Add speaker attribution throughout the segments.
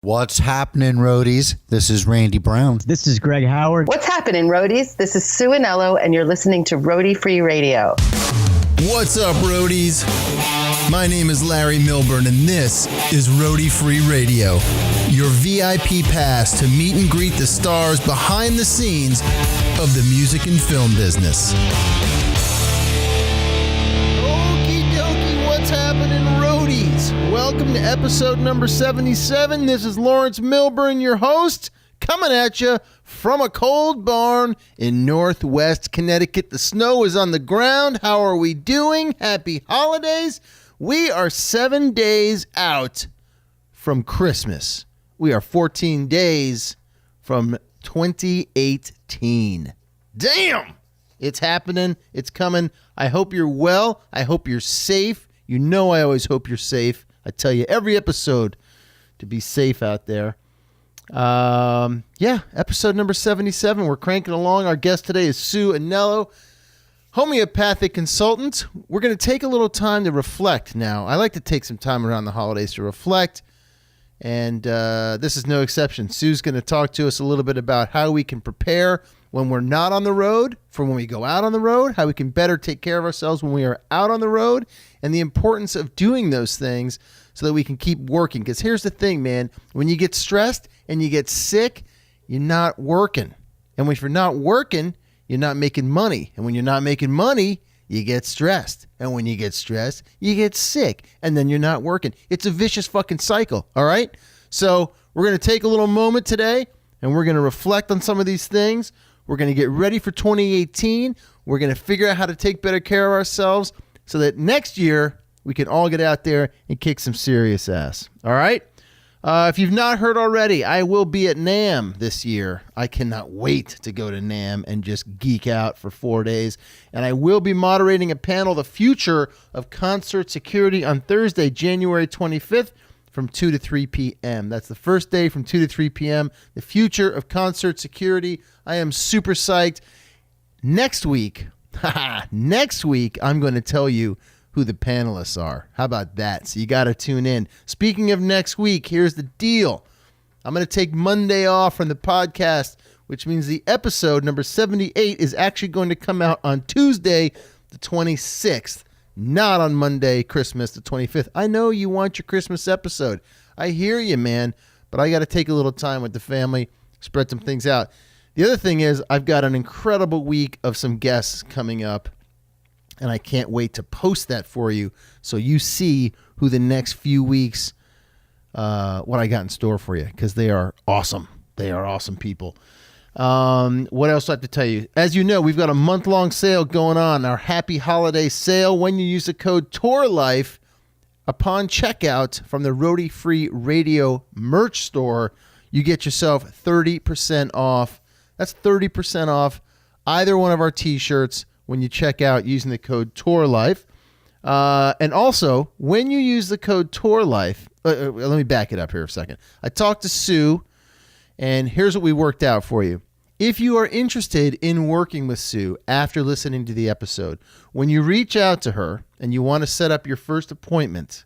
Speaker 1: What's happening, roadies? This is Randy Brown.
Speaker 2: This is Greg Howard.
Speaker 3: What's happening, roadies? This is Sue Anello, and you're listening to Roadie Free Radio.
Speaker 4: What's up, roadies? My name is Larry Milburn, and this is Roadie Free Radio, your VIP pass to meet and greet the stars behind the scenes of the music and film business. Okie dokie, what's happening, roadies? Welcome to episode number 77. This is Lawrence Milburn, your host, coming at you from a cold barn in Northwest Connecticut. The snow is on the ground. How are we doing? Happy holidays. We are 7 days out from Christmas. We are 14 days from 2018. Damn! It's happening. It's coming. I hope you're well. I hope you're safe. You know I always hope you're safe. I tell you every episode to be safe out there. Episode number 77. We're cranking along. Our guest today is Sue Anello, Homeopathic consultant. We're going to take a little time to reflect now. I like to take some time around the holidays to reflect, and this is no exception. Sue's going to talk to us a little bit about how we can prepare when we're not on the road for when we go out on the road, how we can better take care of ourselves when we are out on the road, and the importance of doing those things so that we can keep working. Because here's the thing, man. When you get stressed and you get sick, you're not working. And if you're not working, you're not making money. And when you're not making money, you get stressed. And when you get stressed, you get sick. And then you're not working. It's a vicious fucking cycle, all right? So we're going to take a little moment today, and we're going to reflect on some of these things. We're going to get ready for 2018. We're going to figure out how to take better care of ourselves so that next year we can all get out there and kick some serious ass. All right? If you've not heard already, I will be at NAMM this year. I cannot wait to go to NAMM and just geek out for 4 days. And I will be moderating a panel, The Future of Concert Security, on Thursday, January 25th from 2 to 3 p.m. That's the first day from 2 to 3 p.m. The Future of Concert Security. I am super psyched. Next week, I'm going to tell you who the panelists are. How about that? So you got to tune in. Speaking of next week, here's the deal. I'm going to take Monday off from the podcast, which means the episode number 78 is actually going to come out on Tuesday, the 26th, not on Monday, Christmas, the 25th. I know you want your Christmas episode. I hear you, man, but I got to take a little time with the family, spread some things out. The other thing is I've got an incredible week of some guests coming up, and I can't wait to post that for you so you see who the next few weeks, what I got in store for you, because they are awesome. They are awesome people. What else do I have to tell you? As you know, we've got a month-long sale going on, our Happy Holiday Sale. When you use the code TOURLIFE upon checkout from the Roadie Free Radio merch store, you get yourself 30% off. That's 30% off either one of our t-shirts when you check out using the code TOURLIFE. And also, when you use the code TOURLIFE, let me back it up here a second. I talked to Sue, and here's what we worked out for you. If you are interested in working with Sue after listening to the episode, when you reach out to her and you want to set up your first appointment,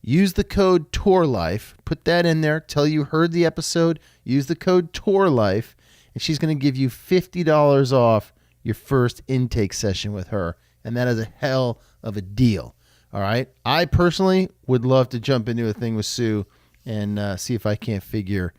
Speaker 4: use the code TOURLIFE. Put that in there. Tell you heard the episode. Use the code TOURLIFE, and she's going to give you $50 off your first intake session with her. And that is a hell of a deal. All right. I personally would love to jump into a thing with Sue and see if I can't figure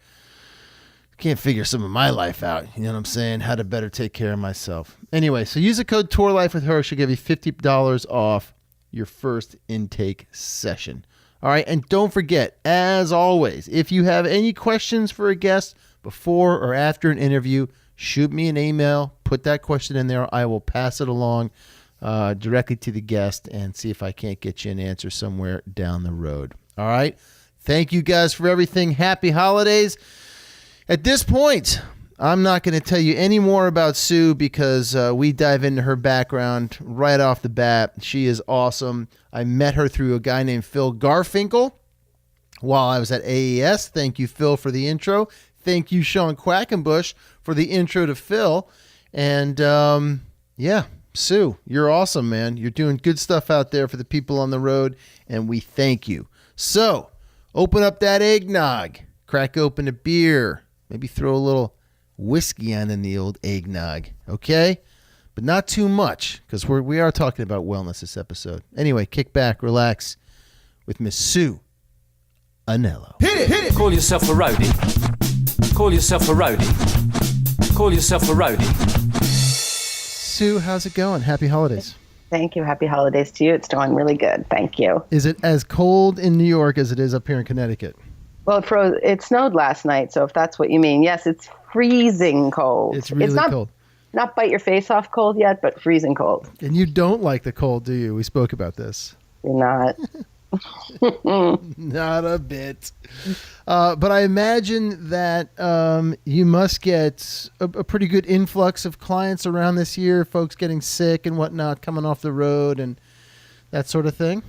Speaker 4: some of my life out. You know what I'm saying? How to better take care of myself. Anyway, so use the code TOURLIFE with her. She'll give you $50 off your first intake session. All right. And don't forget, as always, if you have any questions for a guest before or after an interview, shoot me an email. Put that question in there. I will pass it along directly to the guest and see if I can't get you an answer somewhere down the road. All right. Thank you guys for everything. Happy holidays. At this point, I'm not going to tell you any more about Sue because we dive into her background right off the bat. She is awesome. I met her through a guy named Phil Garfinkel while I was at AES. Thank you, Phil, for the intro. Thank you, Sean Quackenbush, for the intro to Phil. And Sue, you're awesome, man. You're doing good stuff out there for the people on the road, and we thank you. So, open up that eggnog, crack open a beer, maybe throw a little whiskey on in the old eggnog, okay? But not too much, because we are talking about wellness this episode. Anyway, kick back, relax with Miss Sue Anello.
Speaker 2: Hit it. Call yourself a roadie. Call yourself a roadie. Call yourself a roadie.
Speaker 4: Sue, how's it going? Happy holidays.
Speaker 3: Thank you. Happy holidays to you. It's going really good. Thank you.
Speaker 4: Is it as cold in New York as it is up here in Connecticut?
Speaker 3: Well, it snowed last night, so if that's what you mean, yes, it's freezing cold.
Speaker 4: It's really cold.
Speaker 3: Not bite your face off cold yet, but freezing cold.
Speaker 4: And you don't like the cold, do you? We spoke about this.
Speaker 3: You're not.
Speaker 4: Not a bit. But I imagine that you must get a pretty good influx of clients around this year, folks getting sick and whatnot, coming off the road and that sort of thing.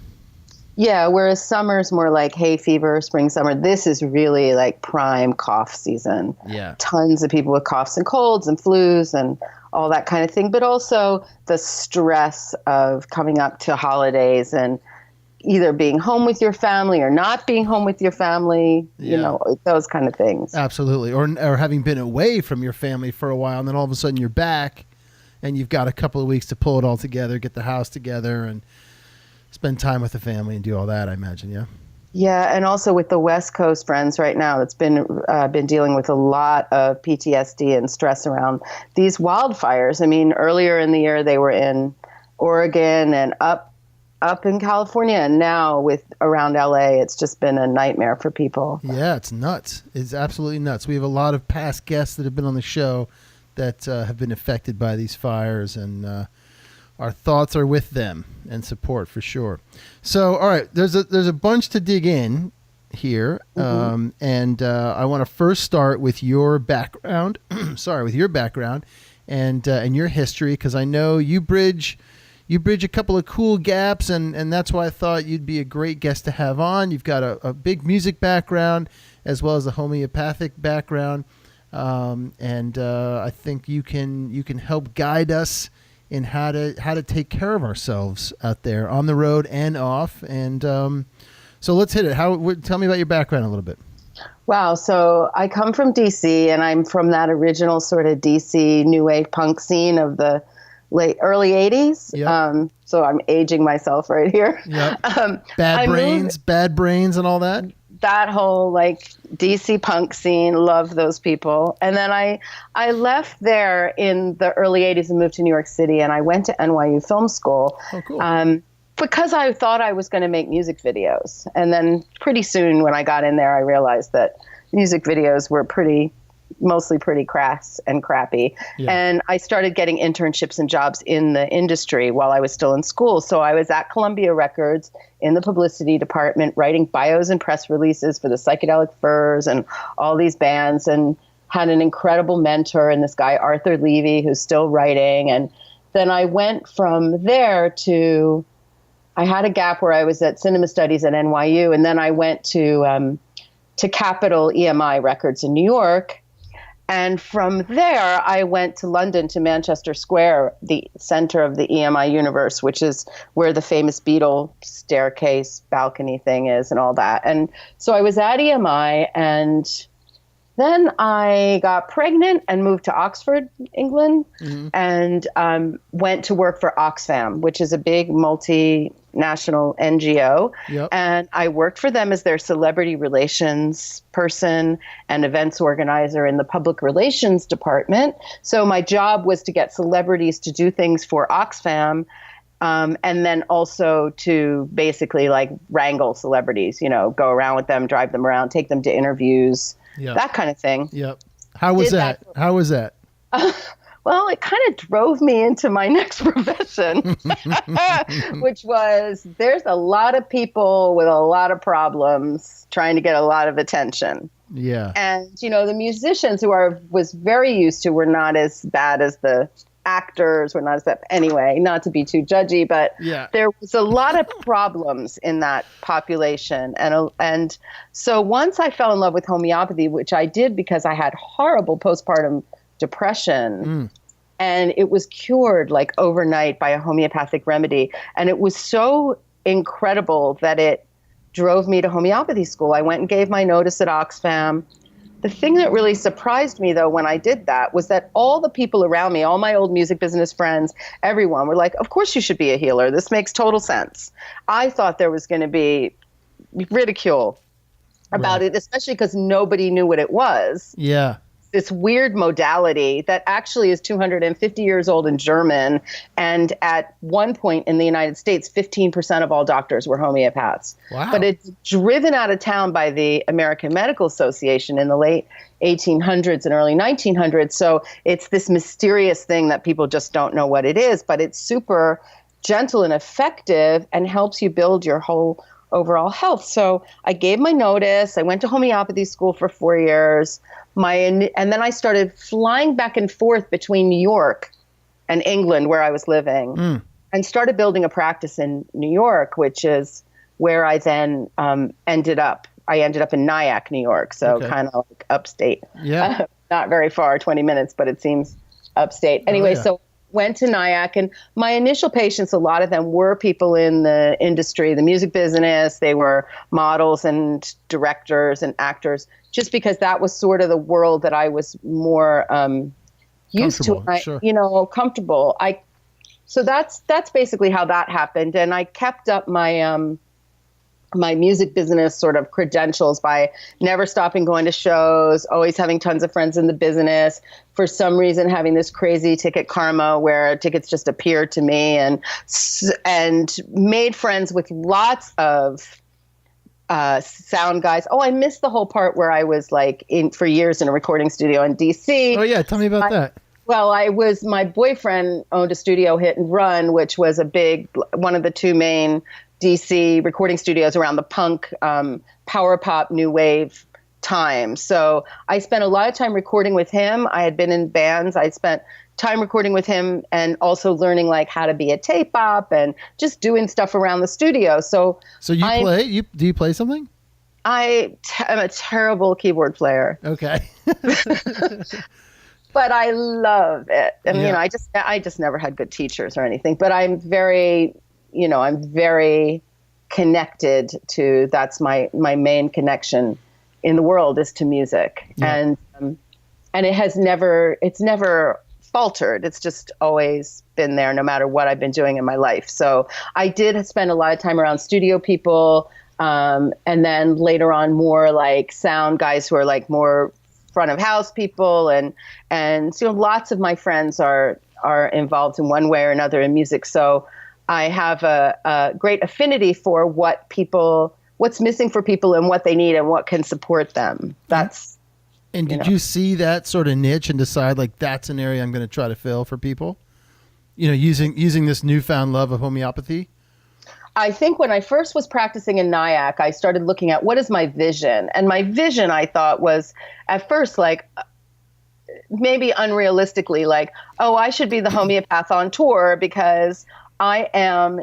Speaker 3: Yeah, whereas summer's more like hay fever, spring, summer. This is really like prime cough season.
Speaker 4: Yeah.
Speaker 3: Tons of people with coughs and colds and flus and all that kind of thing. But also the stress of coming up to holidays and either being home with your family or not being home with your family, you know, those kind of things.
Speaker 4: Absolutely. Or having been away from your family for a while and then all of a sudden you're back and you've got a couple of weeks to pull it all together, get the house together and spend time with the family and do all that, I imagine, yeah?
Speaker 3: Yeah, and also with the West Coast friends right now, it's been dealing with a lot of PTSD and stress around these wildfires. I mean, earlier in the year, they were in Oregon and up in California, and now with around LA, it's just been a nightmare for people.
Speaker 4: Yeah, it's nuts. It's absolutely nuts. We have a lot of past guests that have been on the show that have been affected by these fires, and our thoughts are with them and support for sure. So, all right, there's a bunch to dig in here, and I want to first start with your background. With your background and your history, because I know you bridge a couple of cool gaps, and that's why I thought you'd be a great guest to have on. You've got a big music background as well as a homeopathic background, and I think you can help guide us in how to take care of ourselves out there on the road and off. And so let's hit it. Tell me about your background a little bit.
Speaker 3: Wow. So I come from DC, and I'm from that original sort of DC new wave punk scene of the early 80s.
Speaker 4: Yep.
Speaker 3: So I'm aging myself right here.
Speaker 4: Yep. Bad Brains and all that.
Speaker 3: That whole like DC punk scene, love those people. And then I left there in the early 80s and moved to New York City, and I went to NYU Film School.
Speaker 4: Oh, cool.
Speaker 3: Because I thought I was going to make music videos. And then pretty soon when I got in there, I realized that music videos were mostly pretty crass and crappy. Yeah. And I started getting internships and jobs in the industry while I was still in school. So I was at Columbia Records in the publicity department, writing bios and press releases for the Psychedelic Furs and all these bands, and had an incredible mentor in this guy, Arthur Levy, who's still writing. And then I went from there I had a gap where I was at cinema studies at NYU. And then I went to Capitol EMI Records in New York. And from there, I went to London, to Manchester Square, the center of the EMI universe, which is where the famous Beatle staircase balcony thing is and all that. And so I was at EMI, and then I got pregnant and moved to Oxford, England, and went to work for Oxfam, which is a big multinational NGO. Yep. And I worked for them as their celebrity relations person and events organizer in the public relations department. So my job was to get celebrities to do things for Oxfam, and then also to basically like wrangle celebrities, go around with them, drive them around, take them to interviews. Yep. That kind of thing.
Speaker 4: Yep. How was that?
Speaker 3: Well, it kind of drove me into my next profession, which was there's a lot of people with a lot of problems trying to get a lot of attention.
Speaker 4: Yeah.
Speaker 3: And, the musicians who was very used to were not as bad as the actors, were not as bad. Anyway, not to be too judgy, but there was a lot of problems in that population. And so once I fell in love with homeopathy, which I did because I had horrible postpartum depression, and it was cured like overnight by a homeopathic remedy. And it was so incredible that it drove me to homeopathy school. I went and gave my notice at Oxfam. The thing that really surprised me, though, when I did that was that all the people around me, all my old music business friends, everyone were like, of course you should be a healer. This makes total sense. I thought there was going to be ridicule about it, especially because nobody knew what it was.
Speaker 4: Yeah.
Speaker 3: This weird modality that actually is 250 years old in German. And at one point in the United States, 15% of all doctors were homeopaths.
Speaker 4: Wow.
Speaker 3: But it's driven out of town by the American Medical Association in the late 1800s and early 1900s. So it's this mysterious thing that people just don't know what it is, but it's super gentle and effective and helps you build your whole overall health. So I gave my notice. I went to homeopathy school for 4 years. And then I started flying back and forth between New York and England, where I was living, and started building a practice in New York, which is where I then ended up. I ended up in Nyack, New York, so kind of like upstate.
Speaker 4: Yeah.
Speaker 3: Not very far, 20 minutes, but it seems upstate. Anyway, so went to Nyack, and my initial patients, a lot of them were people in the industry, the music business. They were models and directors and actors, just because that was sort of the world that I was more used to. Comfortable. So that's basically how that happened, and I kept up my my music business sort of credentials by never stopping going to shows, always having tons of friends in the business, for some reason having this crazy ticket karma where tickets just appeared to me, and made friends with lots of sound guys. Oh, I missed the whole part where I was like for years in a recording studio in DC.
Speaker 4: Oh yeah, tell me about that.
Speaker 3: Well, my boyfriend owned a studio, Hit and Run, which was one of the two main DC recording studios around the punk, power pop, new wave time. So I spent a lot of time recording with him. I had been in bands. I spent time recording with him and also learning like how to be a tape op and just doing stuff around the studio. So
Speaker 4: do you play something?
Speaker 3: I am a terrible keyboard player.
Speaker 4: Okay.
Speaker 3: But I love it. And, I just never had good teachers or anything, but I'm very connected to, that's my main connection in the world is to music. Yeah. And it's never faltered. It's just always been there no matter what I've been doing in my life. So I did spend a lot of time around studio people. And then later on more like sound guys who are like more front of house people. And lots of my friends are involved in one way or another in music. So I have a great affinity for what's missing for people and what they need and what can support them.
Speaker 4: And did you see that sort of niche and decide like that's an area I'm going to try to fill for people? Using this newfound love of homeopathy?
Speaker 3: I think when I first was practicing in Nyack, I started looking at what is my vision. And my vision, I thought, was at first like maybe unrealistically like, oh, I should be the homeopath on tour because I am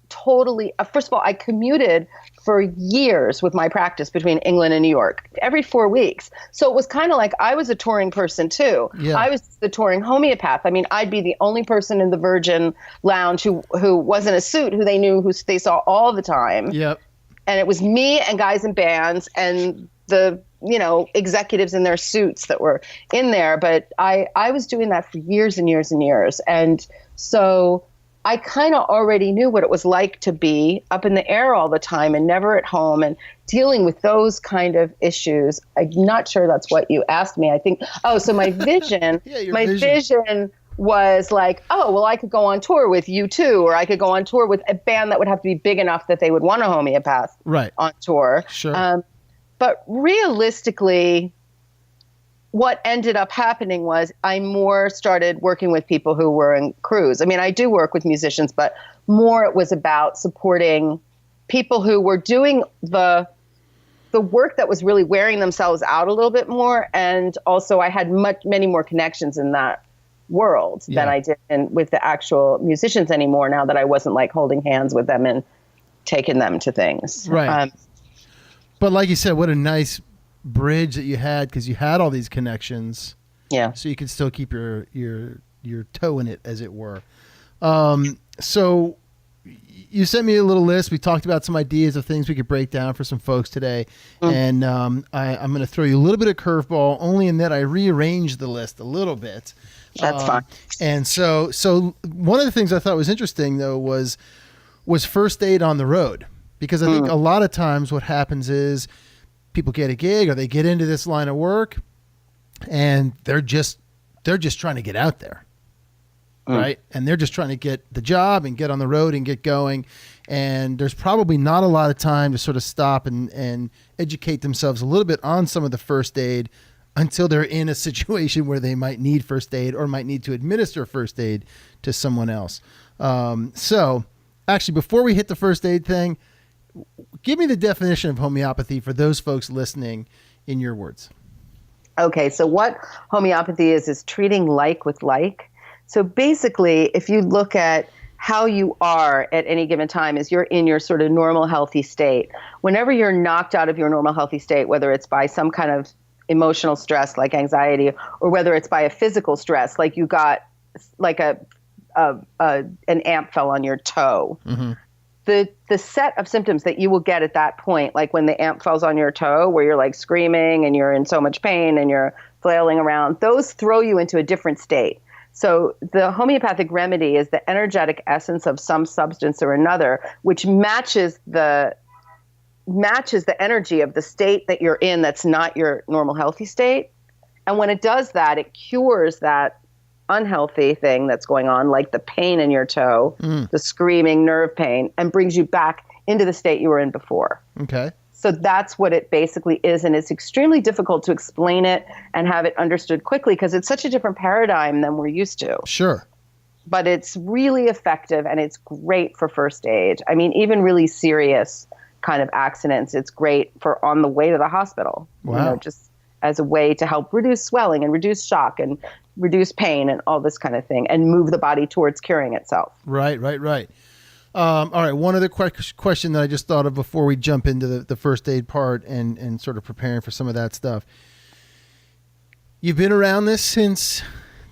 Speaker 3: totally, first of all, I commuted for years with my practice between England and New York every 4 weeks. So it was kind of like I was a touring person too. Yeah. I was the touring homeopath. I mean, I'd be the only person in the Virgin Lounge who wasn't a suit, who they saw all the time.
Speaker 4: Yep.
Speaker 3: And it was me and guys in bands and the executives in their suits that were in there. But I was doing that for years and years and years. And so I kind of already knew what it was like to be up in the air all the time and never at home and dealing with those kind of issues. I'm not sure that's what you asked me. I think, so my vision, vision was like, oh, well, I could go on tour with U2, or I could go on tour with a band that would have to be big enough that they would want a homeopath on tour.
Speaker 4: Sure.
Speaker 3: But realistically, what ended up happening was I more started working with people who were in crews. I mean, I do work with musicians, but more it was about supporting people who were doing the work that was really wearing themselves out a little bit more. And also I had many more connections in that world than I did with the actual musicians anymore, now that I wasn't like holding hands with them and taking them to things.
Speaker 4: Right. But like you said, what a nice bridge that you had, because you had all these connections, so you could still keep your toe in it, as it were. So you sent me a little list. We talked about some ideas of things we could break down for some folks today. And I'm going to throw you a little bit of curveball, only in that I rearranged the list a little bit.
Speaker 3: That's fine.
Speaker 4: And so one of the things I thought was interesting, though, was first aid on the road. Because I think a lot of times what happens is people get a gig or they get into this line of work and they're just trying to get out there. Right. And they're just trying to get the job and get on the road and get going. And there's probably not a lot of time to sort of stop and educate themselves a little bit on some of the first aid until they're in a situation where they might need first aid or might need to administer first aid to someone else. So actually, before we hit the first aid thing, give me the definition of homeopathy for those folks listening in your words.
Speaker 3: Okay. So what homeopathy is treating like with like. So basically, if you look at how you are at any given time as you're in your sort of normal healthy state, whenever you're knocked out of your normal healthy state, whether it's by some kind of emotional stress like anxiety, or whether it's by a physical stress, like you got like an amp fell on your toe, the set of symptoms that you will get at that point, like when the amp falls on your toe, where you're like screaming and you're in so much pain and you're flailing around, those throw you into a different state. So the homeopathic remedy is the energetic essence of some substance or another, which matches the energy of the state that you're in that's not your normal healthy state. And when it does that, it cures that unhealthy thing that's going on, like the pain in your toe, the screaming nerve pain, and brings you back into the state you were in before.
Speaker 4: Okay.
Speaker 3: So that's what it basically is. And it's extremely difficult to explain it and have it understood quickly because it's such a different paradigm than we're used to.
Speaker 4: Sure.
Speaker 3: But it's really effective and it's great for first aid. I mean, even really serious kind of accidents, it's great for on the way to the hospital.
Speaker 4: Wow.
Speaker 3: Just as a way to help reduce swelling and reduce shock and reduce pain and all this kind of thing and move the body towards curing itself.
Speaker 4: Right. All right. One other question that I just thought of before we jump into the first aid part and sort of preparing for some of that stuff. You've been around this since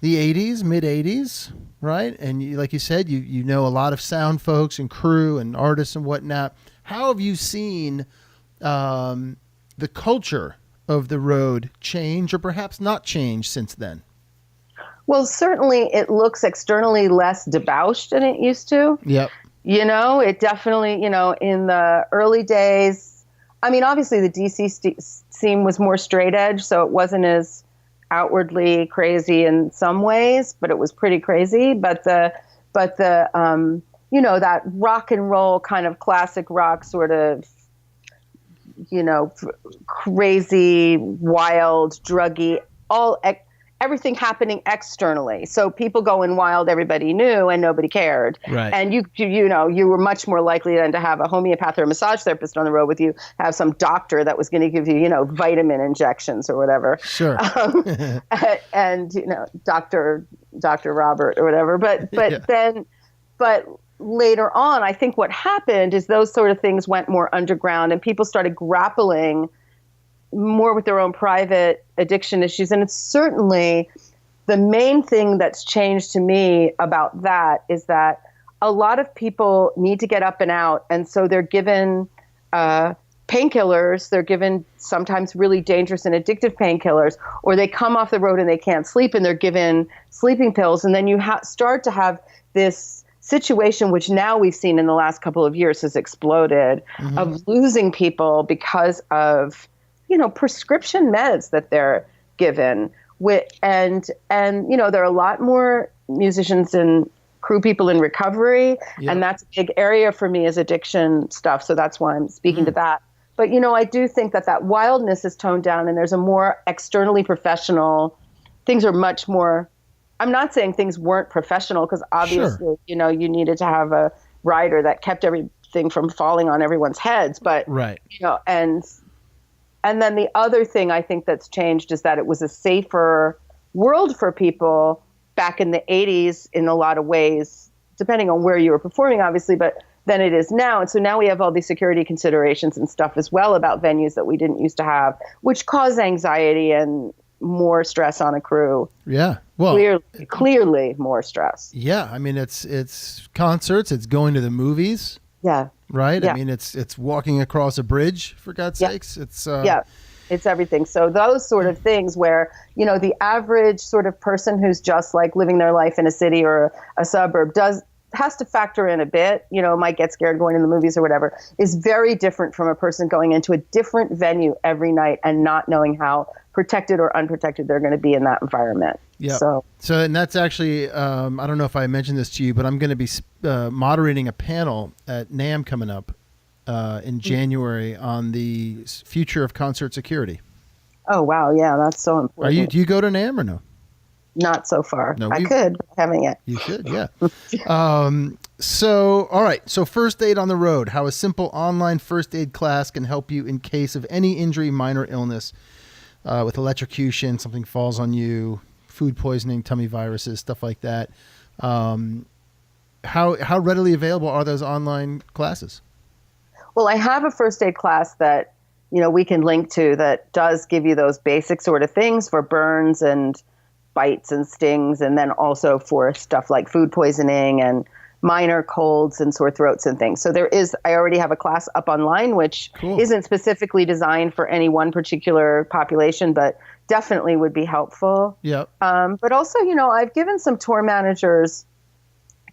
Speaker 4: the 80s, mid 80s, right? And like you said, you know a lot of sound folks and crew and artists and whatnot. How have you seen the culture of the road change or perhaps not change since then?
Speaker 3: Well, certainly it looks externally less debauched than it used to.
Speaker 4: Yep.
Speaker 3: It definitely, in the early days, I mean, obviously the DC scene was more straight edge, so it wasn't as outwardly crazy in some ways, but it was pretty crazy. But that rock and roll kind of classic rock sort of, crazy, wild, druggy, everything happening externally. So people going wild, everybody knew and nobody cared.
Speaker 4: Right.
Speaker 3: And you were much more likely than to have a homeopath or a massage therapist on the road with you, have some doctor that was going to give you, vitamin injections or whatever.
Speaker 4: Sure.
Speaker 3: And Dr. Robert or whatever. But later on, I think what happened is those sort of things went more underground and people started grappling more with their own private addiction issues. And it's certainly the main thing that's changed to me about that is that a lot of people need to get up and out. And so they're given painkillers. They're given sometimes really dangerous and addictive painkillers, or they come off the road and they can't sleep and they're given sleeping pills. And then you start to have this situation, which now we've seen in the last couple of years has exploded, of losing people because of prescription meds that they're given. And there are a lot more musicians and crew people in recovery. Yep. And that's a big area for me is addiction stuff. So that's why I'm speaking to that. But, I do think that wildness is toned down and there's a more externally professional, things are much more, I'm not saying things weren't professional because obviously,
Speaker 4: Sure.
Speaker 3: You needed to have a rider that kept everything from falling on everyone's heads. But,
Speaker 4: right.
Speaker 3: And then the other thing I think that's changed is that it was a safer world for people back in the 80s in a lot of ways, depending on where you were performing, obviously, but than it is now. And so now we have all these security considerations and stuff as well about venues that we didn't used to have, which cause anxiety and more stress on a crew.
Speaker 4: Yeah. Well,
Speaker 3: Clearly more stress.
Speaker 4: yeah. I mean, it's concerts. It's going to the movies.
Speaker 3: Yeah.
Speaker 4: Right.
Speaker 3: Yeah.
Speaker 4: I mean, it's walking across a bridge, for God's sakes. It's
Speaker 3: it's everything. So those sort of things where, the average sort of person who's just like living their life in a city or a suburb has to factor in a bit, might get scared going to the movies or whatever, is very different from a person going into a different venue every night and not knowing how protected or unprotected they're going to be in that environment.
Speaker 4: Yeah.
Speaker 3: So
Speaker 4: and that's actually, I don't know if I mentioned this to you, but I'm going to be moderating a panel at NAMM coming up in January on the future of concert security.
Speaker 3: Oh, wow. Yeah, that's so important.
Speaker 4: Do you go to NAMM or no?
Speaker 3: Not so far.
Speaker 4: No,
Speaker 3: I could, but haven't yet.
Speaker 4: You should, yeah. So, all right. So first aid on the road, how a simple online first aid class can help you in case of any injury, minor illness, with electrocution, something falls on you, food poisoning, tummy viruses, stuff like that. How readily available are those online classes?
Speaker 3: Well, I have a first aid class that, we can link to that does give you those basic sort of things for burns and bites and stings, and then also for stuff like food poisoning and minor colds and sore throats and things. So I already have a class up online, which isn't specifically designed for any one particular population, but definitely would be helpful.
Speaker 4: Yeah.
Speaker 3: But also, I've given some tour managers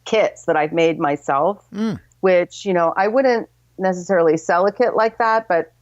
Speaker 3: kits that I've made myself, which, I wouldn't necessarily sell a kit like that, but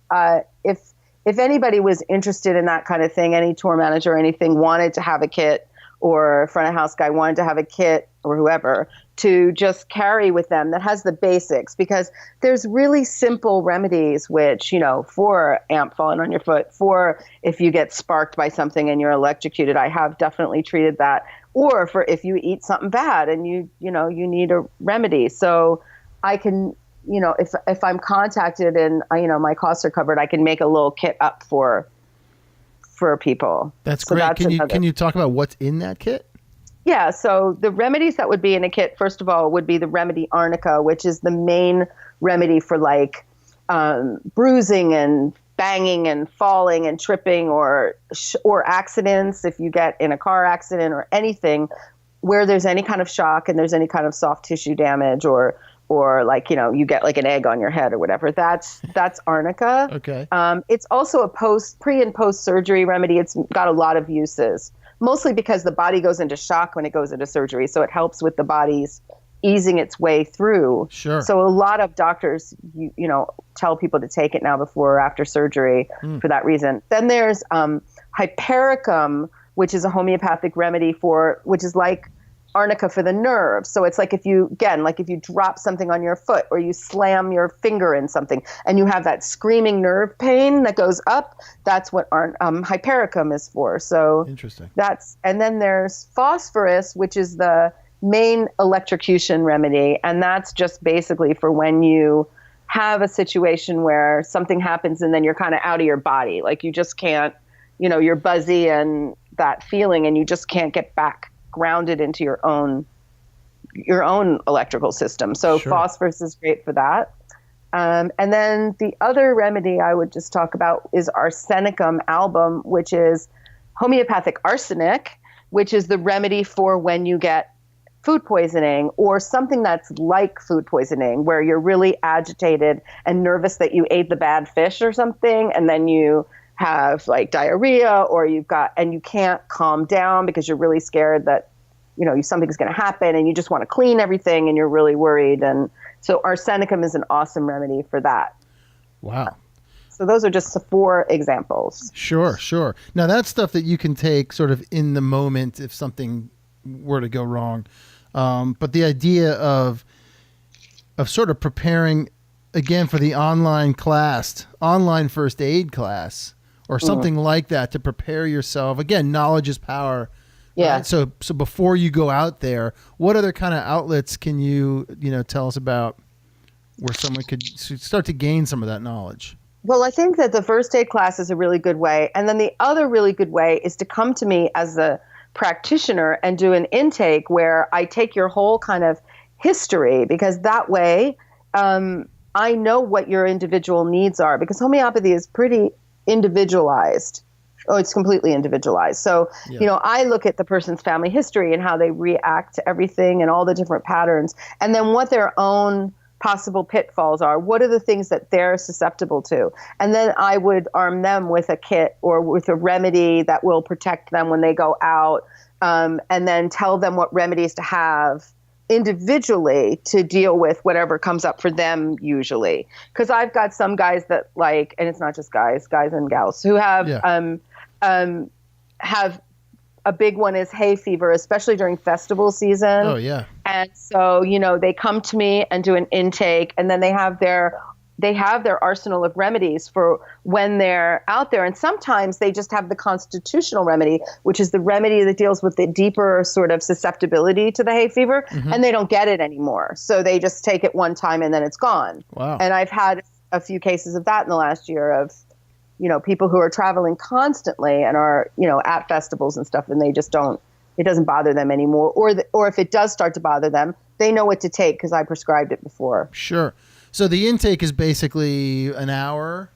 Speaker 3: if anybody was interested in that kind of thing, any tour manager or anything wanted to have a kit, or front of house guy wanted to have a kit, or whoever, to just carry with them that has the basics, because there's really simple remedies, which, for amp falling on your foot, for if you get sparked by something and you're electrocuted, I have definitely treated that, or for if you eat something bad and you need a remedy. So I can, if I'm contacted and my costs are covered, I can make a little kit up for people.
Speaker 4: That's great. Can you talk about what's in that kit?
Speaker 3: Yeah. So the remedies that would be in a kit, first of all, would be the remedy Arnica, which is the main remedy for like bruising and banging and falling and tripping or accidents. If you get in a car accident or anything where there's any kind of shock and there's any kind of soft tissue damage or like, you get like an egg on your head or whatever, that's Arnica.
Speaker 4: Okay.
Speaker 3: It's also a pre and post surgery remedy. It's got a lot of uses, mostly because the body goes into shock when it goes into surgery. So it helps with the body's easing its way through.
Speaker 4: Sure.
Speaker 3: So a lot of doctors, tell people to take it now before or after surgery for that reason. Then there's Hypericum, which is a homeopathic remedy which is like Arnica for the nerves. So it's like if you drop something on your foot or you slam your finger in something and you have that screaming nerve pain that goes up, that's what Hypericum is for. So
Speaker 4: interesting.
Speaker 3: And then there's phosphorus, which is the main electrocution remedy. And that's just basically for when you have a situation where something happens and then you're kind of out of your body. Like you just can't, you're buzzy and that feeling and you just can't get back grounded into your own electrical system. So
Speaker 4: Sure.
Speaker 3: Phosphorus is great for that. And then the other remedy I would just talk about is Arsenicum album, which is homeopathic arsenic, which is the remedy for when you get food poisoning or something that's like food poisoning, where you're really agitated and nervous that you ate the bad fish or something, and then you have like diarrhea or you can't calm down because you're really scared that, something's going to happen and you just want to clean everything and you're really worried. And so arsenicum is an awesome remedy for that.
Speaker 4: Wow.
Speaker 3: So those are just 4 examples.
Speaker 4: Sure. Now that's stuff that you can take sort of in the moment if something were to go wrong. But the idea of sort of preparing again for the online first aid class, or something like that to prepare yourself. Again, knowledge is power.
Speaker 3: Yeah.
Speaker 4: Right? So before you go out there, what other kind of outlets can you tell us about where someone could start to gain some of that knowledge?
Speaker 3: Well, I think that the first aid class is a really good way. And then the other really good way is to come to me as a practitioner and do an intake where I take your whole kind of history, because that way I know what your individual needs are, because homeopathy is pretty individualized. Oh, it's completely individualized. So, I look at the person's family history and how they react to everything and all the different patterns, and then what their own possible pitfalls are. What are the things that they're susceptible to? And then I would arm them with a kit or with a remedy that will protect them when they go out, and then tell them what remedies to have individually to deal with whatever comes up for them usually. Because I've got some guys that like, and it's not just guys and gals who have a big one is hay fever, especially during festival season.
Speaker 4: Oh yeah.
Speaker 3: And so, they come to me and do an intake, and then they have their arsenal of remedies for when they're out there. And sometimes they just have the constitutional remedy, which is the remedy that deals with the deeper sort of susceptibility to the hay fever, and they don't get it anymore. So they just take it one time and then it's gone. Wow. And I've had a few cases of that in the last year of, people who are traveling constantly and are, at festivals and stuff, and they just it doesn't bother them anymore. Or if it does start to bother them, they know what to take because I prescribed it before.
Speaker 4: Sure. So the intake is basically an hour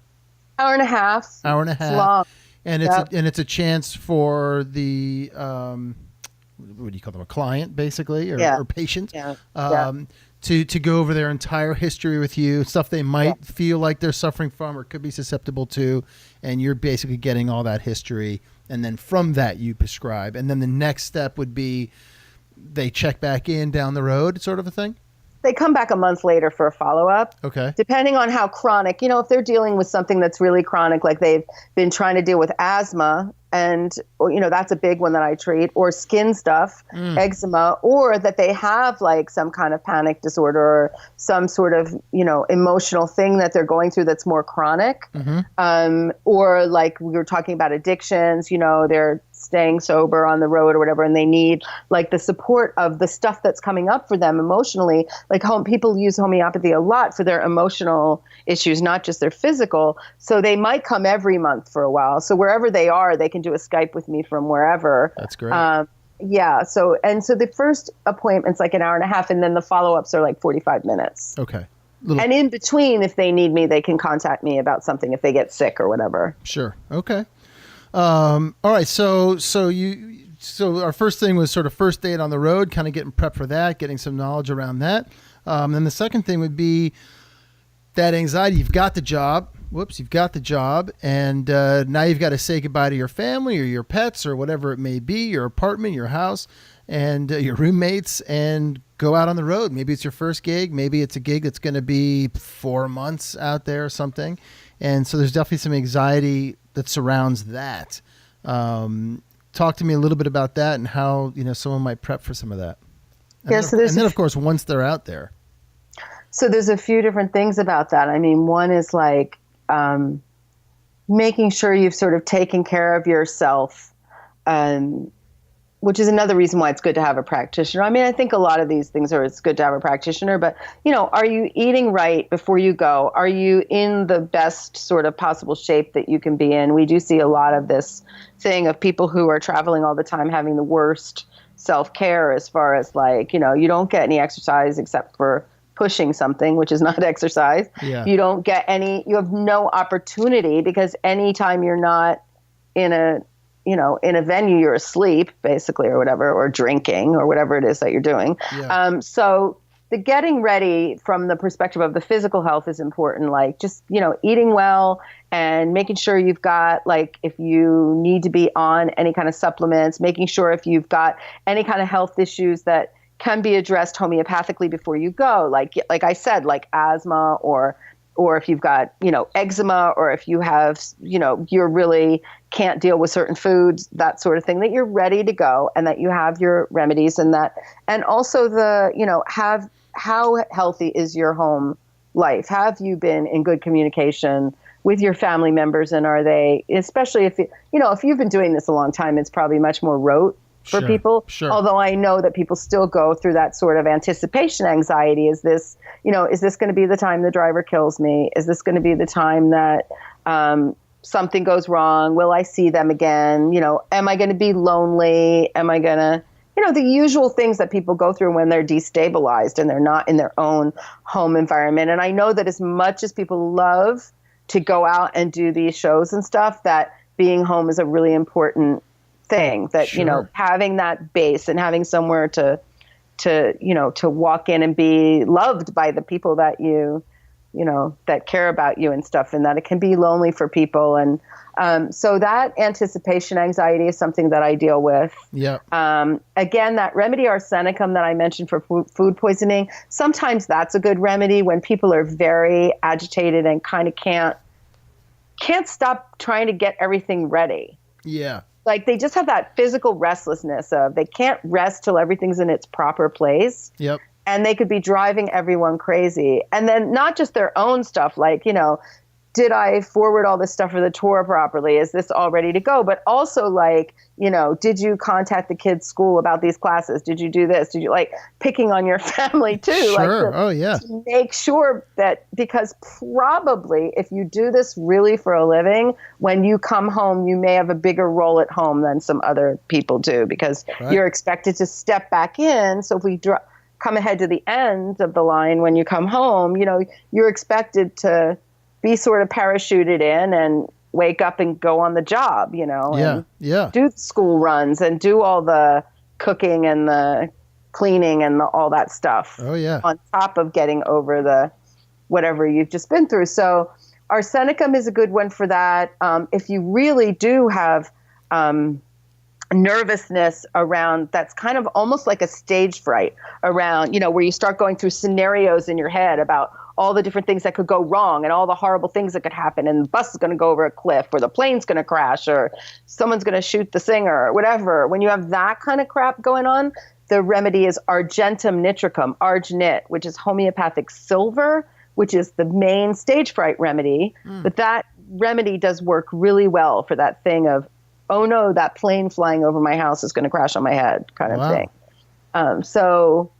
Speaker 3: and a half. It's long.
Speaker 4: And it's a chance for the what do you call them, a client basically, or patient, to go over their entire history with you, stuff they might feel like they're suffering from or could be susceptible to, and you're basically getting all that history, and then from that you prescribe, and then the next step would be they check back in down the road, sort of a thing.
Speaker 3: They come back a month later for a follow-up.
Speaker 4: Okay.
Speaker 3: Depending on how chronic, if they're dealing with something that's really chronic, like they've been trying to deal with asthma, and, that's a big one that I treat, or skin stuff, eczema, or that they have like some kind of panic disorder or some sort of, emotional thing that they're going through that's more chronic. Or like we were talking about addictions, they're staying sober on the road or whatever, and they need like the support of the stuff that's coming up for them emotionally. Like people use homeopathy a lot for their emotional issues, not just their physical. So they might come every month for a while. So wherever they are, they can do a Skype with me from wherever.
Speaker 4: That's great.
Speaker 3: So the first appointment's like an hour and a half, and then the follow-ups are like 45 minutes.
Speaker 4: Okay.
Speaker 3: And in between, if they need me, they can contact me about something if they get sick or whatever.
Speaker 4: Sure. Okay. All right. So our first thing was sort of first date on the road, kind of getting prepped for that, getting some knowledge around that. Then the second thing would be that anxiety. You've got the job. And now you've got to say goodbye to your family or your pets or whatever it may be, your apartment, your house, and your roommates, and go out on the road. Maybe it's your first gig. Maybe it's a gig that's going to be 4 months out there or something. And so there's definitely some anxiety that surrounds that. Talk to me a little bit about that and how, someone might prep for some of that. And then, of course, once they're out there.
Speaker 3: So there's a few different things about that. I mean, one is like making sure you've sort of taken care of yourself, which is another reason why it's good to have a practitioner. I mean, I think a lot of these things it's good to have a practitioner, but, are you eating right before you go? Are you in the best sort of possible shape that you can be in? We do see a lot of this thing of people who are traveling all the time having the worst self-care as far as like, you don't get any exercise except for pushing something, which is not exercise.
Speaker 4: Yeah.
Speaker 3: You don't get you have no opportunity because anytime you're not in a venue, you're asleep basically or whatever, or drinking or whatever it is that you're doing. Yeah. So the getting ready from the perspective of the physical health is important. Like just, eating well and making sure you've got, like, if you need to be on any kind of supplements, making sure if you've got any kind of health issues that can be addressed homeopathically before you go. Like I said, like asthma or if you've got, eczema, or if you have, you're really can't deal with certain foods, that sort of thing, that you're ready to go and that you have your remedies and that, and also how healthy is your home life? Have you been in good communication with your family members? And are they, especially if you've been doing this a long time, it's probably much more rote for people. Sure. Although I know that people still go through that sort of anticipation anxiety. Is this going to be the time the driver kills me? Is this going to be the time that something goes wrong? Will I see them again? Am I going to be lonely? Am I going to, the usual things that people go through when they're destabilized and they're not in their own home environment. And I know that as much as people love to go out and do these shows and stuff, that being home is a really important thing, that,
Speaker 4: Sure.
Speaker 3: having that base and having somewhere to walk in and be loved by the people that that care about you and stuff, and that it can be lonely for people. And so that anticipation anxiety is something that I deal with.
Speaker 4: Yeah.
Speaker 3: Again, that remedy arsenicum that I mentioned for food poisoning, sometimes that's a good remedy when people are very agitated and kind of can't stop trying to get everything ready.
Speaker 4: Yeah.
Speaker 3: Like they just have that physical restlessness of they can't rest till everything's in its proper place.
Speaker 4: Yep.
Speaker 3: And they could be driving everyone crazy. And then not just their own stuff, like, did I forward all this stuff for the tour properly? Is this all ready to go? But also like, did you contact the kids' school about these classes? Did you do this? Did you picking on your family too?
Speaker 4: Sure.
Speaker 3: To make sure that, because probably if you do this really for a living, when you come home, you may have a bigger role at home than some other people do, because you're expected to step back in. So if we come ahead to the end of the line, when you come home, you're expected to be sort of parachuted in and wake up and go on the job, and do the school runs and do all the cooking and the cleaning and all that stuff.
Speaker 4: Oh, yeah.
Speaker 3: On top of getting over the whatever you've just been through. So arsenicum is a good one for that. If you really do have nervousness around, that's kind of almost like a stage fright around, where you start going through scenarios in your head about all the different things that could go wrong and all the horrible things that could happen, and the bus is going to go over a cliff, or the plane's going to crash, or someone's going to shoot the singer, or whatever. When you have that kind of crap going on, the remedy is argentum nitricum, argnit, which is homeopathic silver, which is the main stage fright remedy. But that remedy does work really well for that thing of, oh no, that plane flying over my house is going to crash on my head kind of thing. So,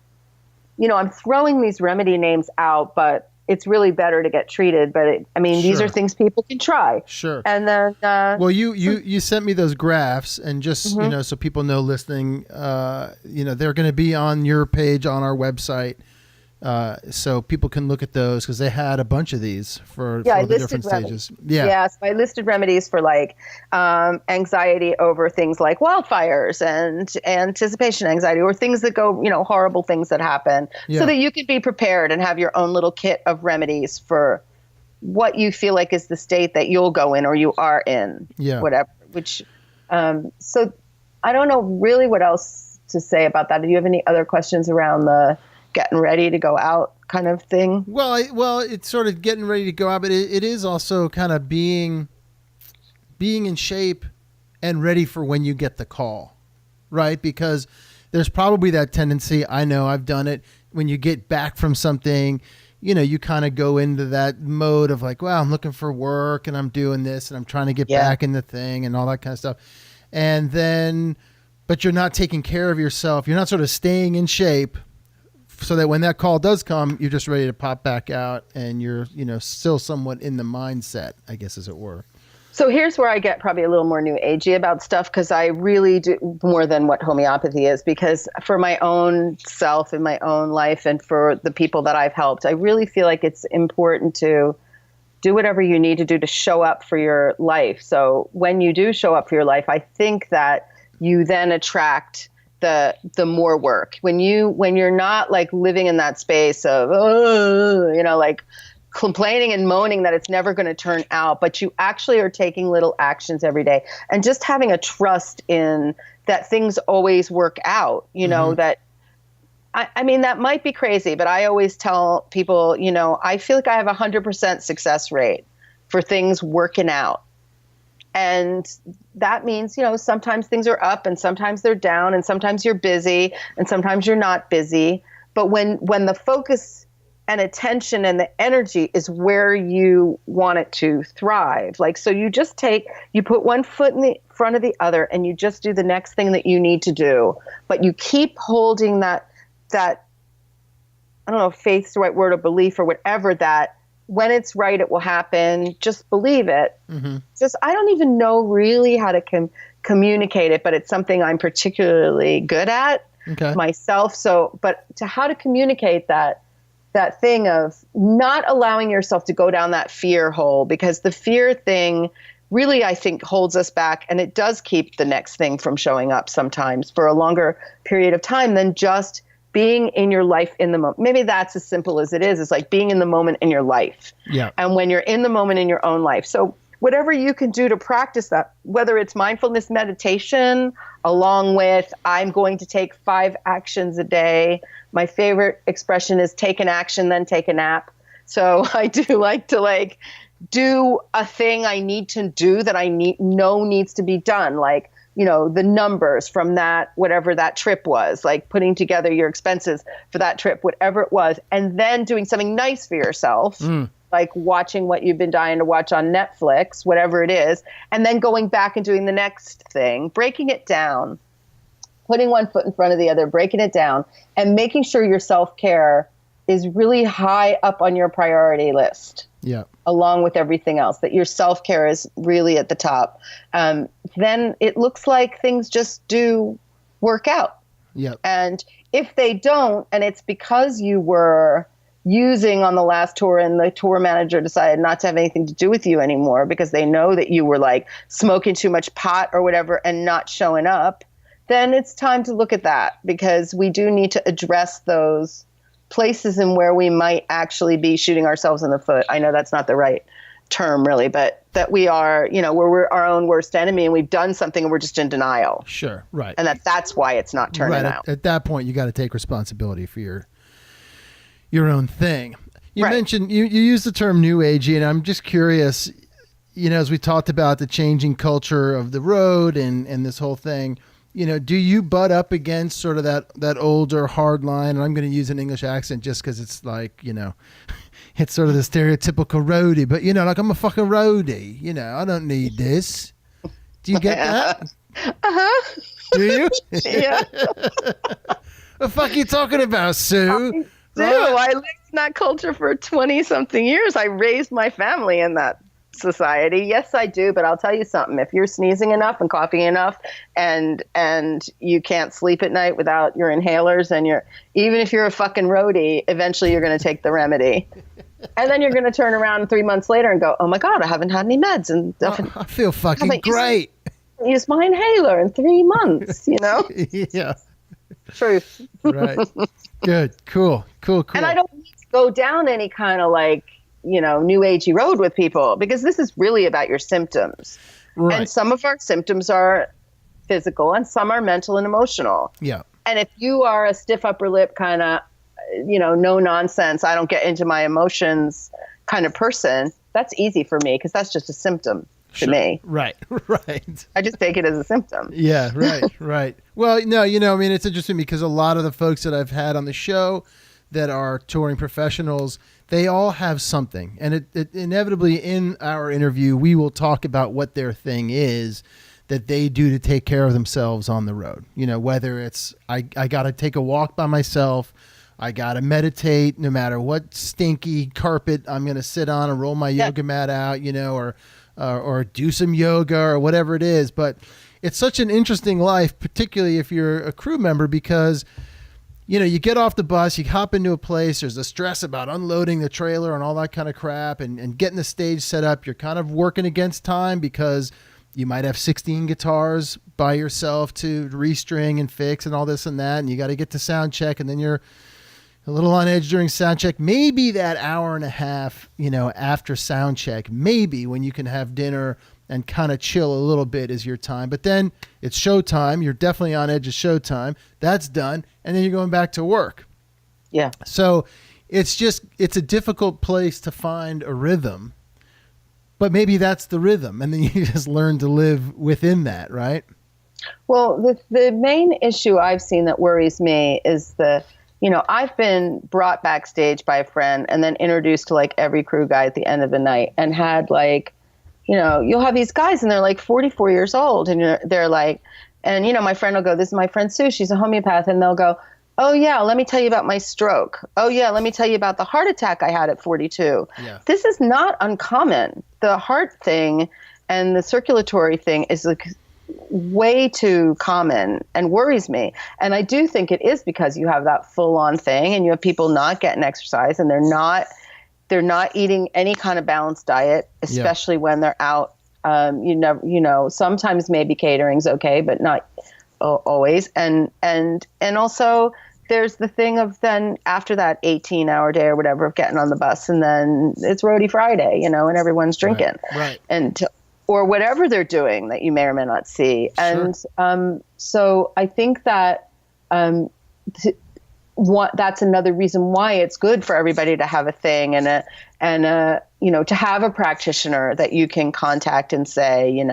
Speaker 3: I'm throwing these remedy names out, but it's really better to get treated. But these are things people can try.
Speaker 4: Sure.
Speaker 3: And then,
Speaker 4: well, you sent me those graphs, and just, so people know listening, they're going to be on your page on our website. So people can look at those, because they had a bunch of these for the different stages. Yeah.
Speaker 3: So I listed remedies for anxiety over things like wildfires and anticipation anxiety, or things that go, horrible things that happen, so that you could be prepared and have your own little kit of remedies for what you feel like is the state that you'll go in or you are in, whatever, which, so I don't know really what else to say about that. Do you have any other questions around the getting ready to go out kind of thing?
Speaker 4: Well, it's sort of getting ready to go out, but it is also kind of being in shape and ready for when you get the call, right? Because there's probably that tendency, I know I've done it, when you get back from something, you kind of go into that mode of like, well, I'm looking for work and I'm doing this and I'm trying to get back in the thing and all that kind of stuff. And then, but you're not taking care of yourself. You're not sort of staying in shape, so that when that call does come, you're just ready to pop back out, and you're, still somewhat in the mindset, I guess, as it were.
Speaker 3: So here's where I get probably a little more new agey about stuff, because I really do more than what homeopathy is, because for my own self in my own life and for the people that I've helped, I really feel like it's important to do whatever you need to do to show up for your life. So when you do show up for your life, I think that you then attract the more work. When you're not living in that space of, complaining and moaning that it's never going to turn out, but you actually are taking little actions every day and just having a trust in that things always work out, that, that might be crazy, but I always tell people, I feel like I have 100% success rate for things working out. And that means, sometimes things are up and sometimes they're down, and sometimes you're busy and sometimes you're not busy. But when the focus and attention and the energy is where you want it to thrive, so you just you put one foot in the front of the other and you just do the next thing that you need to do. But you keep holding that, I don't know if faith's the right word, or belief or whatever, that when it's right, it will happen. Just believe it. Mm-hmm. I don't even know really how to communicate it, but it's something I'm particularly good at myself. So, but to how to communicate that thing of not allowing yourself to go down that fear hole, because the fear thing really, I think, holds us back. And it does keep the next thing from showing up sometimes for a longer period of time than just being in your life in the moment. Maybe that's as simple as it is. It's like being in the moment in your life.
Speaker 4: Yeah.
Speaker 3: And when you're in the moment in your own life. So whatever you can do to practice that, whether it's mindfulness meditation, along with I'm going to take 5 actions a day. My favorite expression is take an action, then take a nap. So I do like to do a thing I need to do that I know needs to be done. Like, the numbers from that, whatever that trip was, like putting together your expenses for that trip, whatever it was, and then doing something nice for yourself, like watching what you've been dying to watch on Netflix, whatever it is, and then going back and doing the next thing, breaking it down, putting one foot in front of the other, breaking it down, and making sure your self-care is really high up on your priority list.
Speaker 4: Yeah.
Speaker 3: Along with everything else, that your self-care is really at the top. Then it looks like things just do work out.
Speaker 4: Yep.
Speaker 3: And if they don't, and it's because you were using on the last tour and the tour manager decided not to have anything to do with you anymore because they know that you were like smoking too much pot or whatever and not showing up, then it's time to look at that, because we do need to address those places in where we might actually be shooting ourselves in the foot. I know that's not the right term really, but that we are, where we're our own worst enemy and we've done something and we're just in denial.
Speaker 4: Sure. Right.
Speaker 3: And that's why it's not turning out.
Speaker 4: At that point, you got to take responsibility for your own thing. You mentioned, you used the term new agey, and I'm just curious, as we talked about the changing culture of the road and this whole thing, do you butt up against sort of that older hard line? And I'm going to use an English accent just because it's like, it's sort of the stereotypical roadie, but like I'm a fucking roadie, I don't need this. Do you get that?
Speaker 3: Uh-huh.
Speaker 4: Do you?
Speaker 3: Yeah.
Speaker 4: The fuck are you talking about, Sue?
Speaker 3: I lived in that culture for 20-something years. I raised my family in that society. Yes, I do. But I'll tell you something. If you're sneezing enough and coughing enough and you can't sleep at night without your inhalers, and even if you're a fucking roadie, eventually you're going to take the remedy. And then you're going to turn around 3 months later and go, oh my God, I haven't had any meds. And
Speaker 4: I feel fucking great.
Speaker 3: Use my inhaler in 3 months,
Speaker 4: Yeah.
Speaker 3: Truth.
Speaker 4: Right. Good. Cool.
Speaker 3: And I don't need to go down any kind of new agey road with people, because this is really about your symptoms. Right. And some of our symptoms are physical and some are mental and emotional.
Speaker 4: Yeah.
Speaker 3: And if you are a stiff upper lip kind of, no nonsense, I don't get into my emotions kind of person, that's easy for me because that's just a symptom to me.
Speaker 4: Right.
Speaker 3: I just take it as a symptom.
Speaker 4: Yeah, right. Well, no, it's interesting because a lot of the folks that I've had on the show that are touring professionals, they all have something. And it inevitably in our interview, we will talk about what their thing is that they do to take care of themselves on the road. Whether it's, I got to take a walk by myself, I got to meditate no matter what stinky carpet I'm going to sit on and roll my yoga mat out, or do some yoga or whatever it is. But it's such an interesting life, particularly if you're a crew member, because you get off the bus, you hop into a place, there's the stress about unloading the trailer and all that kind of crap and getting the stage set up. You're kind of working against time because you might have 16 guitars by yourself to restring and fix and all this and that. And you got to get to sound check, and then you're a little on edge during sound check. Maybe that hour and a half, after sound check, maybe when you can have dinner and kind of chill a little bit is your time. But then it's showtime. You're definitely on edge of showtime. That's done. And then you're going back to work.
Speaker 3: Yeah.
Speaker 4: So it's a difficult place to find a rhythm, but maybe that's the rhythm. And then you just learn to live within that, right?
Speaker 3: Well, the main issue I've seen that worries me is I've been brought backstage by a friend and then introduced to every crew guy at the end of the night, and had you'll have these guys and they're 44 years old, and they're my friend will go, this is my friend Sue, she's a homeopath, and they'll go, oh yeah, let me tell you about my stroke. Oh yeah, let me tell you about the heart attack I had at 42.
Speaker 4: Yeah.
Speaker 3: This is not uncommon. The heart thing and the circulatory thing is way too common and worries me. And I do think it is because you have that full on thing and you have people not getting exercise and they're not eating any kind of balanced diet, especially when they're out Sometimes maybe catering's okay, but not always. And also there's the thing of then after that 18-hour day or whatever of getting on the bus, and then it's Roadie Friday, and everyone's drinking.
Speaker 4: Right.
Speaker 3: Or whatever they're doing that you may or may not see.
Speaker 4: Sure.
Speaker 3: And so I think that that's another reason why it's good for everybody to have a thing and to have a practitioner that you can contact and say,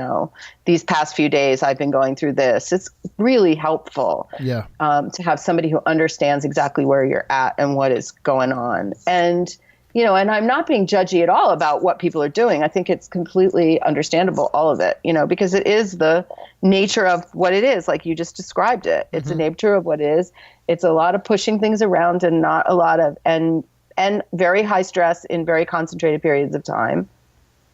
Speaker 3: these past few days I've been going through this. It's really helpful to have somebody who understands exactly where you're at and what is going on. And and I'm not being judgy at all about what people are doing. I think it's completely understandable, all of it, because it is the nature of what it is, like you just described it. It's the nature of what it is. It's a lot of pushing things around and not a lot of, and very high stress in very concentrated periods of time,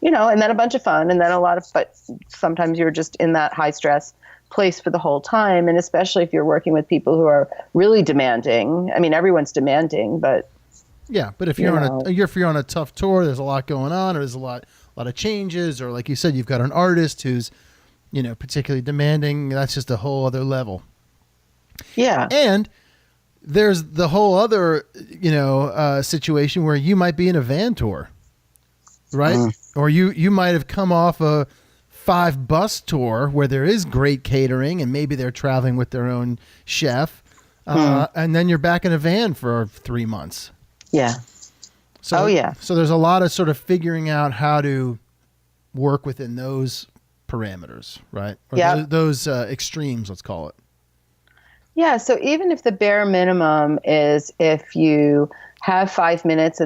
Speaker 3: and then a bunch of fun, and then but sometimes you're just in that high stress place for the whole time. And especially if you're working with people who are really demanding. I mean, everyone's demanding, but
Speaker 4: yeah, but if you're on a tough tour, there's a lot going on, or there's a lot of changes, or like you said, you've got an artist who's, particularly demanding. That's just a whole other level. Yeah, and there's the whole other, situation where you might be in a van tour, right? Or you might have come off a 5 bus tour where there is great catering, and maybe they're traveling with their own chef, and then you're back in a van for 3 months.
Speaker 3: Yeah.
Speaker 4: So there's a lot of sort of figuring out how to work within those parameters, right? Or those extremes, let's call it.
Speaker 3: Yeah. So even if the bare minimum is if you have 5 minutes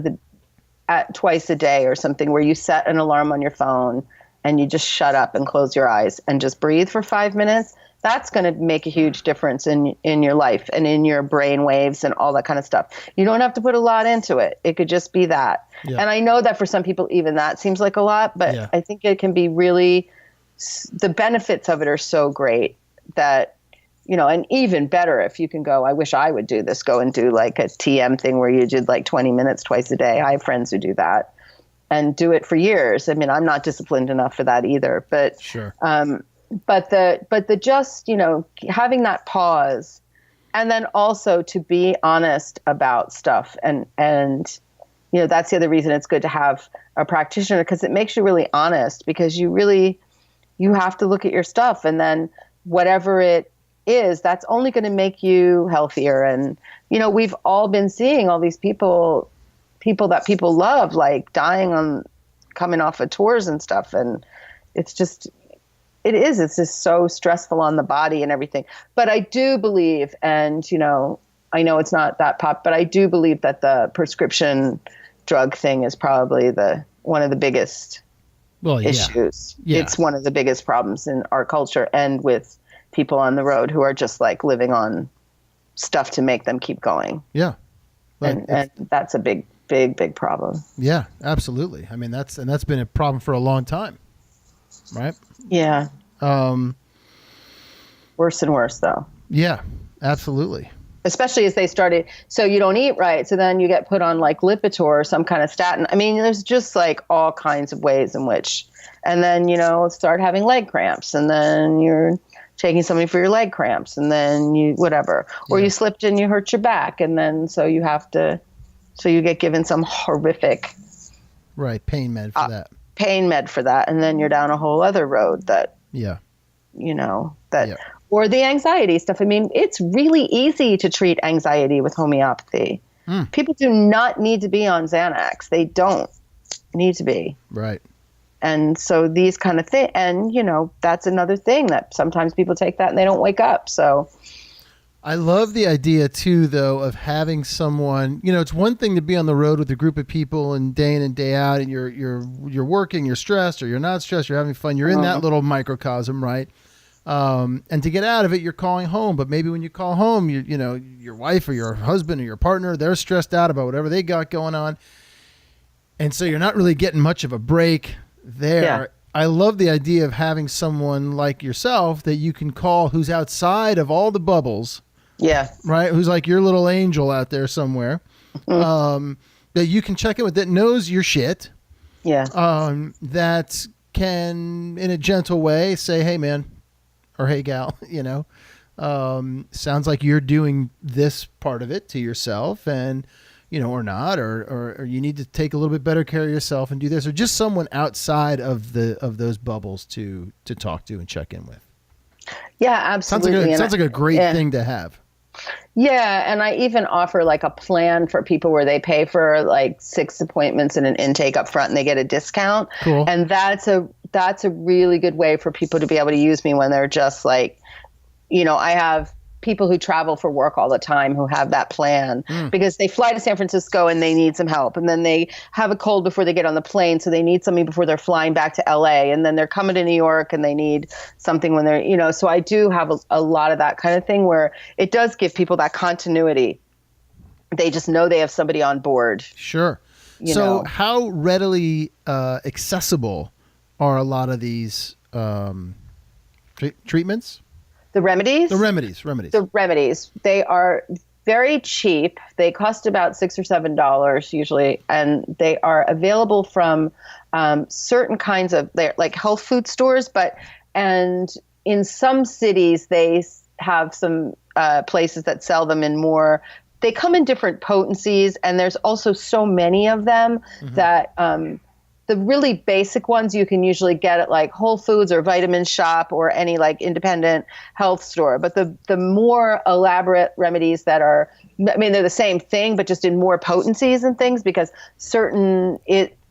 Speaker 3: twice a day or something where you set an alarm on your phone and you just shut up and close your eyes and just breathe for 5 minutes, that's going to make a huge difference in your life and in your brain waves and all that kind of stuff. You don't have to put a lot into it. It could just be that. Yeah. And I know that for some people, even that seems like a lot, but I think it can be really, the benefits of it are so great that, and even better if you can go, I wish I would do this, go and do like a TM thing where you did like 20 minutes twice a day. I have friends who do that and do it for years. I mean, I'm not disciplined enough for that either, but
Speaker 4: sure.
Speaker 3: But the just, having that pause, and then also to be honest about stuff. And that's the other reason it's good to have a practitioner, because it makes you really honest, because you have to look at your stuff, and then whatever it is, that's only going to make you healthier. And, we've all been seeing all these people that people love, like coming off of tours and stuff. And it's just so stressful on the body and everything. But I do believe, and, I know it's not that pop, but I do believe that the prescription drug thing is probably one of the biggest issues. Yeah. It's one of the biggest problems in our culture, and with people on the road who are just like living on stuff to make them keep going.
Speaker 4: Yeah.
Speaker 3: And that's a big, big, big problem.
Speaker 4: Yeah, absolutely. I mean, that's been a problem for a long time. Right?
Speaker 3: Yeah. Worse and worse, though.
Speaker 4: Yeah, absolutely.
Speaker 3: Especially as they started, so you don't eat right, so then you get put on like Lipitor or some kind of statin. I mean, there's just like all kinds of ways in which, and then, start having leg cramps, and then you're taking something for your leg cramps, and then or you slipped and you hurt your back, and then so you get given some horrific
Speaker 4: pain med for that.
Speaker 3: Pain med for that, and then you're down a whole other road that or the anxiety stuff. I mean, it's really easy to treat anxiety with homeopathy. People do not need to be on Xanax. They don't need to be.
Speaker 4: Right.
Speaker 3: And so these kind of things, and that's another thing that sometimes people take that and they don't wake up. So
Speaker 4: I love the idea too, though, of having someone, it's one thing to be on the road with a group of people and day in and day out, and you're working, you're stressed, or you're not stressed, you're having fun. You're in that little microcosm, right? And to get out of it, you're calling home. But maybe when you call home, your wife or your husband or your partner, they're stressed out about whatever they got going on. And so you're not really getting much of a break there. Yeah. I love the idea of having someone like yourself that you can call who's outside of all the bubbles.
Speaker 3: Yeah.
Speaker 4: Right. Who's like your little angel out there somewhere. That you can check in with, that knows your shit.
Speaker 3: Yeah.
Speaker 4: That can, in a gentle way, say, hey, man, or hey, gal, sounds like you're doing this part of it to yourself and, or not, or you need to take a little bit better care of yourself and do this, or just someone outside of those bubbles to talk to and check in with.
Speaker 3: Yeah, absolutely.
Speaker 4: Sounds like a great thing to have.
Speaker 3: Yeah, and I even offer like a plan for people where they pay for like 6 appointments and an intake up front and they get a discount.
Speaker 4: Cool.
Speaker 3: And that's a really good way for people to be able to use me when they're just like, I have people who travel for work all the time who have that plan because they fly to San Francisco and they need some help. And then they have a cold before they get on the plane. So they need something before they're flying back to LA. And then they're coming to New York and they need something when they're, so I do have a lot of that kind of thing where it does give people that continuity. They just know they have somebody on board.
Speaker 4: Sure. So how readily accessible are a lot of these treatments?
Speaker 3: The remedies?
Speaker 4: The remedies.
Speaker 3: They are very cheap. They cost about $6 or $7 usually, and they are available from certain kinds of like health food stores. And in some cities, they have some places that sell them in more. They come in different potencies, and there's also so many of them that. The really basic ones you can usually get at like Whole Foods or Vitamin Shop or any like independent health store. But the more elaborate remedies that are, they're the same thing, but just in more potencies and things because certain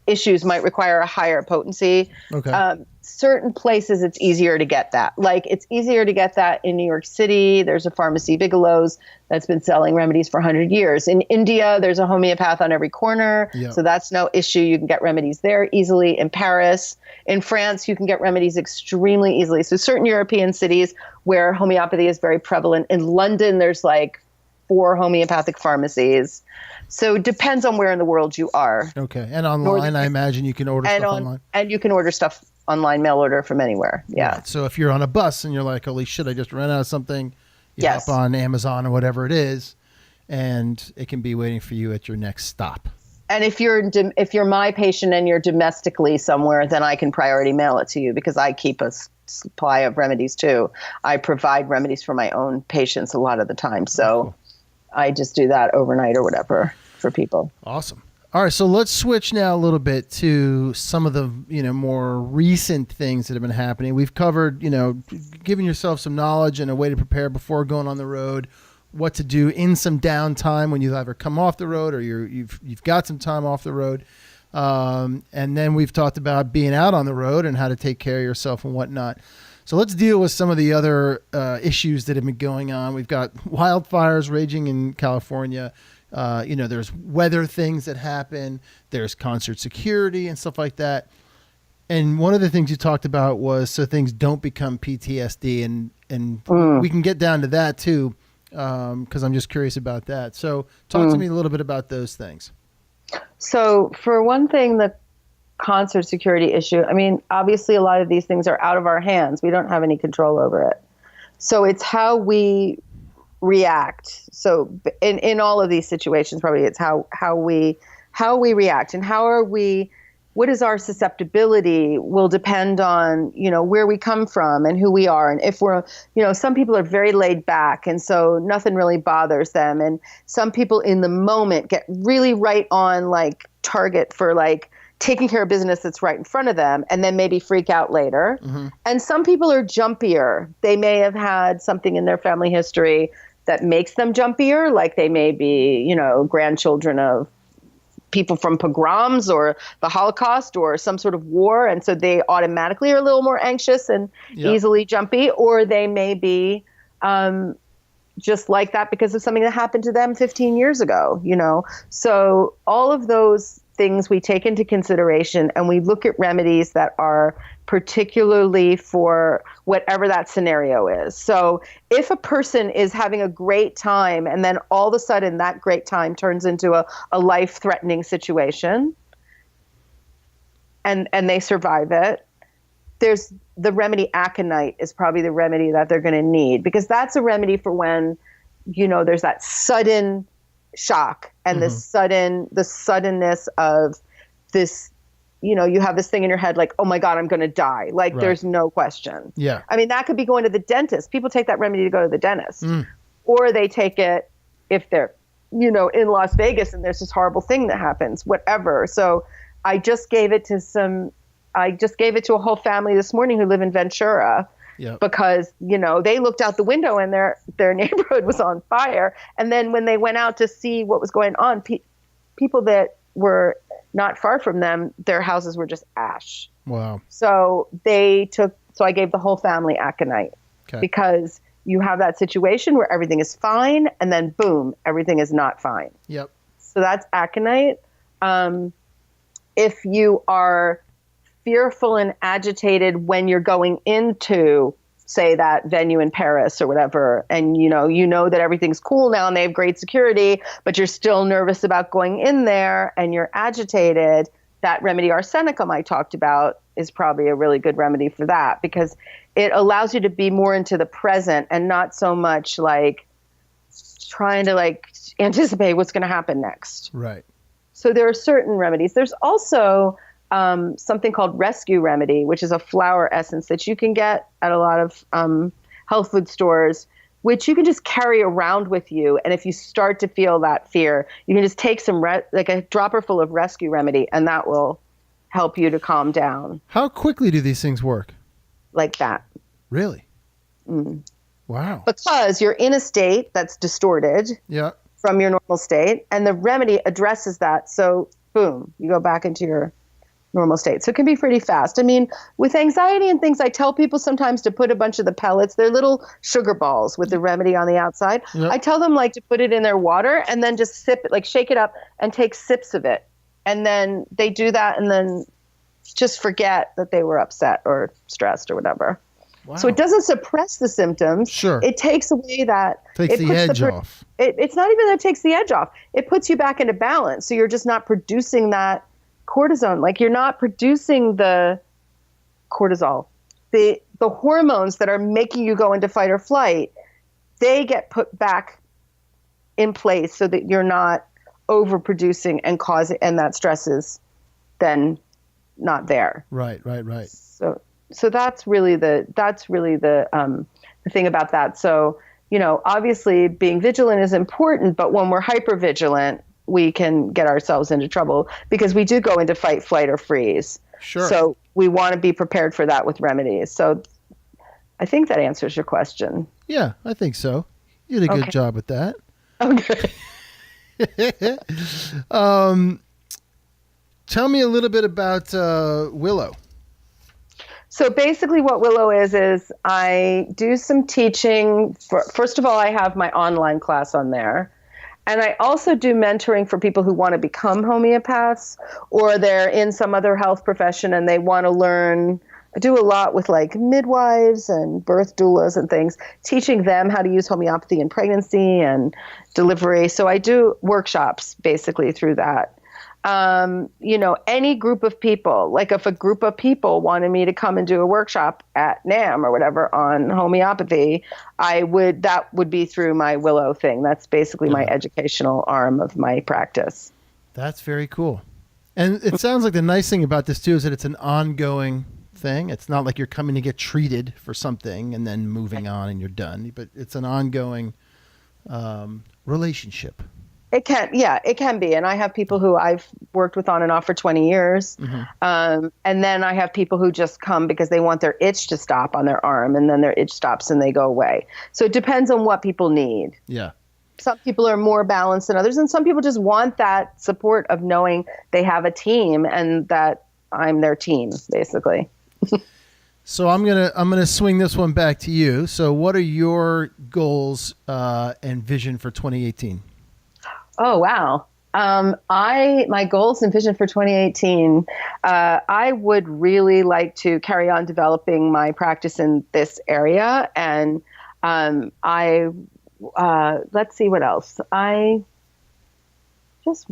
Speaker 3: issues might require a higher potency.
Speaker 4: Okay.
Speaker 3: Certain places it's easier to get that. Like it's easier to get that in New York City. There's a pharmacy, Bigelow's, that's been selling remedies for 100 years. In India, there's a homeopath on every corner. Yep. So that's no issue. You can get remedies there easily. In Paris, in France, you can get remedies extremely easily. So certain European cities where homeopathy is very prevalent. In London, there's like 4 homeopathic pharmacies. So it depends on where in the world you are.
Speaker 4: Okay. And online, I imagine you can order stuff online.
Speaker 3: And you can order stuff online, mail order from anywhere. Yeah.
Speaker 4: Right. So if you're on a bus and you're like, holy shit, I just ran out of something, you hop on Amazon or whatever it is, and it can be waiting for you at your next stop.
Speaker 3: And if you're my patient and you're domestically somewhere, then I can priority mail it to you because I keep a supply of remedies too. I provide remedies for my own patients a lot of the time. So I just do that overnight or whatever for people.
Speaker 4: Awesome. All right, so let's switch now a little bit to some of the more recent things that have been happening. We've covered giving yourself some knowledge and a way to prepare before going on the road, what to do in some downtime when you either come off the road or you've got some time off the road, and then we've talked about being out on the road and how to take care of yourself and whatnot. So let's deal with some of the other issues that have been going on. We've got wildfires raging in California. There's weather things that happen. There's concert security and stuff like that. And one of the things you talked about was so things don't become PTSD, and we can get down to that too, because I'm just curious about that. So talk to me a little bit about those things. So
Speaker 3: for one thing, the concert security issue, obviously a lot of these things are out of our hands. We don't have any control over it. So it's how we react. So in all of these situations, probably it's how we react and what is our susceptibility will depend on, where we come from and who we are. And if we're, some people are very laid back and so nothing really bothers them. And some people in the moment get really right on like target for like taking care of business that's right in front of them and then maybe freak out later. Mm-hmm. And some people are jumpier. They may have had something in their family history that makes them jumpier, like they may be, grandchildren of people from pogroms or the Holocaust or some sort of war. And so they automatically are a little more anxious and easily jumpy, or they may be just like that because of something that happened to them 15 years ago, So all of those things we take into consideration and we look at remedies that are particularly for whatever that scenario is. So if a person is having a great time and then all of a sudden that great time turns into a life-threatening situation and they survive it, there's the remedy aconite is probably the remedy that they're going to need, because that's a remedy for when, there's that sudden shock and the suddenness of this you have this thing in your head like, oh my God, I'm going to die. Like there's no question.
Speaker 4: Yeah.
Speaker 3: I mean, that could be going to the dentist. People take that remedy to go to the dentist, or they take it if they're, in Las Vegas and there's this horrible thing that happens, whatever. So I just gave it to a whole family this morning who live in Ventura. Yep. Because, they looked out the window and their neighborhood was on fire. And then when they went out to see what was going on, people that were not far from them, their houses were just ash.
Speaker 4: Wow.
Speaker 3: So I gave the whole family aconite because you have that situation where everything is fine and then boom, everything is not fine.
Speaker 4: Yep.
Speaker 3: So that's aconite. If you are fearful and agitated when you're going into, say, that venue in Paris or whatever, and you know that everything's cool now and they have great security, but you're still nervous about going in there and you're agitated, that remedy arsenicum I talked about is probably a really good remedy for that, because it allows you to be more into the present and not so much like trying to like anticipate what's going to happen next.
Speaker 4: Right. So
Speaker 3: there are certain remedies. There's also something called Rescue Remedy, which is a flower essence that you can get at a lot of health food stores, which you can just carry around with you. And if you start to feel that fear, you can just take some, like a dropper full of Rescue Remedy, and that will help you to calm down.
Speaker 4: How quickly do these things work?
Speaker 3: Like that.
Speaker 4: Really? Wow.
Speaker 3: Because you're in a state that's distorted from your normal state, and the remedy addresses that. So boom, you go back into your normal state. So it can be pretty fast. I mean, with anxiety and things, I tell people sometimes to put a bunch of the pellets, they're little sugar balls with the remedy on the outside. Yep. I tell them like to put it in their water and then just sip it, like shake it up and take sips of it. And then they do that and then just forget that they were upset or stressed or whatever. Wow. So it doesn't suppress the symptoms.
Speaker 4: Sure.
Speaker 3: It takes away that.
Speaker 4: Takes the edge off.
Speaker 3: It's not even that it takes the edge off. It puts you back into balance. So you're just not producing that cortisone. Like you're not producing the cortisol. The hormones that are making you go into fight or flight, they get put back in place so that you're not overproducing and causing, and that stress is then not there.
Speaker 4: Right.
Speaker 3: So that's really the thing about that. So, obviously being vigilant is important, but when we're hypervigilant, we can get ourselves into trouble because we do go into fight, flight, or freeze.
Speaker 4: Sure.
Speaker 3: So we want to be prepared for that with remedies. So I think that answers your question.
Speaker 4: Yeah, I think so. You did a good job with that.
Speaker 3: Okay.
Speaker 4: Tell me a little bit about Willow.
Speaker 3: So basically what Willow is I do some teaching. First of all, I have my online class on there. And I also do mentoring for people who want to become homeopaths, or they're in some other health profession and they want to learn. I do a lot with like midwives and birth doulas and things, teaching them how to use homeopathy in pregnancy and delivery. So I do workshops basically through that. Any group of people, like if a group of people wanted me to come and do a workshop at NAM or whatever on homeopathy, that would be through my Willow thing. That's basically my educational arm of my practice.
Speaker 4: That's very cool. And it sounds like the nice thing about this too is that it's an ongoing thing. It's not like you're coming to get treated for something and then moving on and you're done, but it's an ongoing relationship.
Speaker 3: It can be. And I have people who I've worked with on and off for 20 years. Mm-hmm. And then I have people who just come because they want their itch to stop on their arm, and then their itch stops and they go away. So it depends on what people need.
Speaker 4: Yeah.
Speaker 3: Some people are more balanced than others, and some people just want that support of knowing they have a team and that I'm their team, basically.
Speaker 4: So I'm gonna swing this one back to you. So what are your goals and vision for 2018?
Speaker 3: Oh, wow. My goals and vision for 2018, I would really like to carry on developing my practice in this area. And let's see what else. I just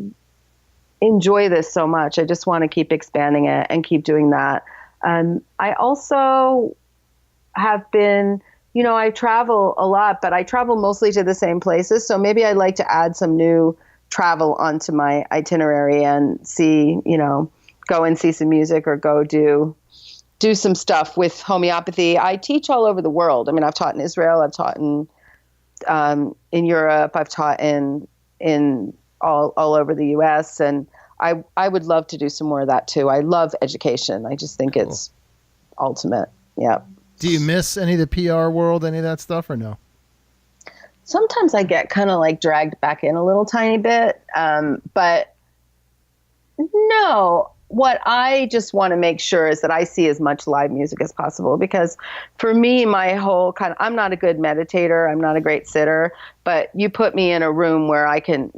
Speaker 3: enjoy this so much. I just want to keep expanding it and keep doing that. I also have been, I travel a lot, but I travel mostly to the same places. So maybe I'd like to add some new travel onto my itinerary and see, go and see some music or go do some stuff with homeopathy. I teach all over the world. I mean, I've taught in Israel, I've taught in Europe, I've taught in all over the US, and I would love to do some more of that too. I love education. I just think it's ultimate. Yeah.
Speaker 4: Do you miss any of the PR world, any of that stuff, or no?
Speaker 3: Sometimes I get kind of like dragged back in a little tiny bit. But no, what I just want to make sure is that I see as much live music as possible, because for me, my whole I'm not a good meditator. I'm not a great sitter, but you put me in a room where I can,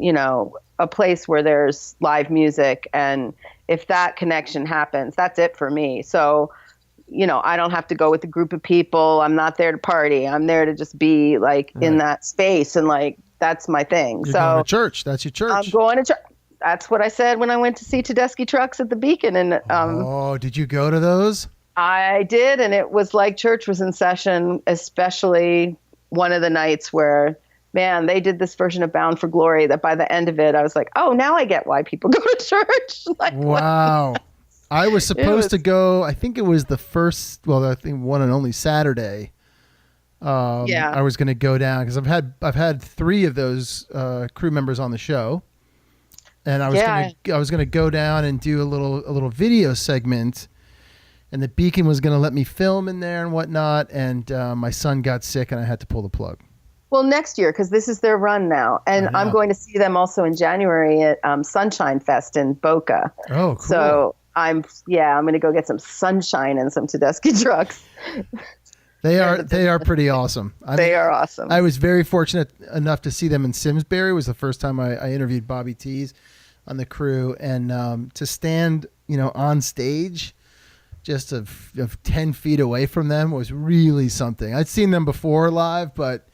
Speaker 3: a place where there's live music. And if that connection happens, that's it for me. So, I don't have to go with a group of people. I'm not there to party. I'm there to just be in that space. And that's my thing.
Speaker 4: You're going to church. That's your church.
Speaker 3: I'm going to church. That's what I said when I went to see Tedeschi Trucks at the Beacon. And
Speaker 4: did you go to those?
Speaker 3: I did. And it was like church was in session, especially one of the nights where, man, they did this version of Bound for Glory that by the end of it, I was like, oh, now I get why people go to church.
Speaker 4: Wow. I was supposed to go, I think it was the first, I think one and only Saturday. I was going to go down because I've had 3 of those crew members on the show. And I was going to go down and do a little video segment, and the Beacon was going to let me film in there and whatnot. And my son got sick, and I had to pull the plug.
Speaker 3: Well, next year, because this is their run now, and I'm going to see them also in January at Sunshine Fest in Boca.
Speaker 4: Oh, cool!
Speaker 3: So I'm going to go get some sunshine and some Tedeschi Trucks.
Speaker 4: They are pretty awesome.
Speaker 3: They are awesome.
Speaker 4: I was very fortunate enough to see them in Simsbury. It was the first time I interviewed Bobby Tees on the crew, and to stand, on stage just of 10 feet away from them was really something. I'd seen them before live, but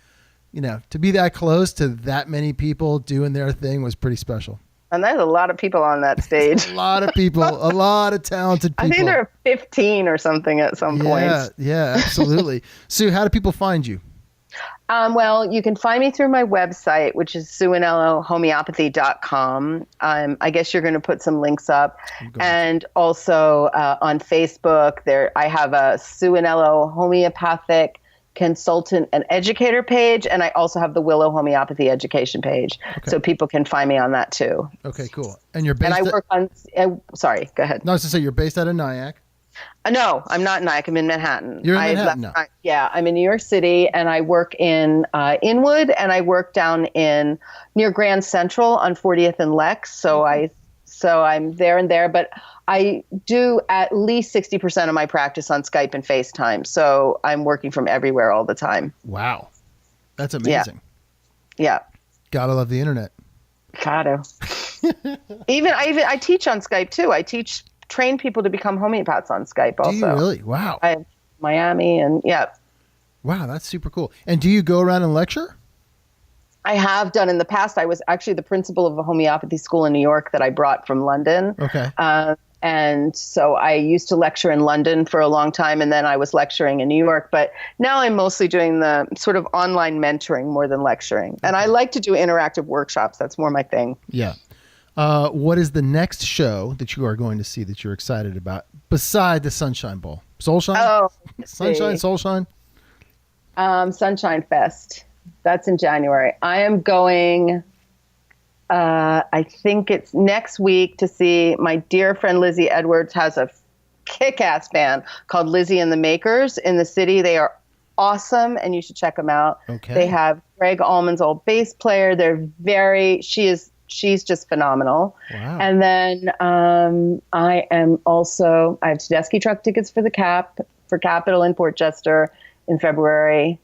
Speaker 4: to be that close to that many people doing their thing was pretty special.
Speaker 3: And there's a lot of people on that stage.
Speaker 4: A lot of people, a lot of talented people.
Speaker 3: I think there are 15 or something at some point.
Speaker 4: Yeah, absolutely. Sue, how do people find you?
Speaker 3: Well, you can find me through my website, which is sueanellohomeopathy.com. I guess you're going to put some links up. And also on Facebook, I have a Sue Anello Homeopathic Consultant and Educator page, and I also have the Willow Homeopathy Education page, so people can find me on that too.
Speaker 4: Okay, cool. And you're based.
Speaker 3: And I work on. Sorry, go ahead.
Speaker 4: No, I was to say you're based out of Nyack.
Speaker 3: No, I'm not in Nyack. I'm in Manhattan.
Speaker 4: You're in Manhattan now.
Speaker 3: I'm in New York City, and I work in Inwood, and I work down in near Grand Central on 40th and Lex. So I'm there and there, but I do at least 60% of my practice on Skype and FaceTime. So I'm working from everywhere all the time.
Speaker 4: Wow. That's amazing.
Speaker 3: Yeah.
Speaker 4: Gotta love the internet.
Speaker 3: Gotta. I teach on Skype too. I train people to become homeopaths on Skype also.
Speaker 4: Do you really? Wow.
Speaker 3: I have Miami and yeah.
Speaker 4: Wow, that's super cool. And do you go around and lecture?
Speaker 3: I have done in the past. I was actually the principal of a homeopathy school in New York that I brought from London.
Speaker 4: Okay.
Speaker 3: And so I used to lecture in London for a long time, and then I was lecturing in New York. But now I'm mostly doing the sort of online mentoring more than lecturing. And I like to do interactive workshops. That's more my thing.
Speaker 4: Yeah. What is the next show that you are going to see that you're excited about beside the Sunshine Bowl? Soulshine?
Speaker 3: Oh,
Speaker 4: Sunshine, Soulshine?
Speaker 3: Sunshine Fest. That's in January. I am going, I think it's next week, to see my dear friend Lizzie Edwards has a kick-ass band called Lizzie and the Makers in the city. They are awesome, and you should check them out. Okay. They have Greg Allman's old bass player. She's just phenomenal. Wow. And then I have Tedeschi Truck tickets for for Capitol in Port Chester in February.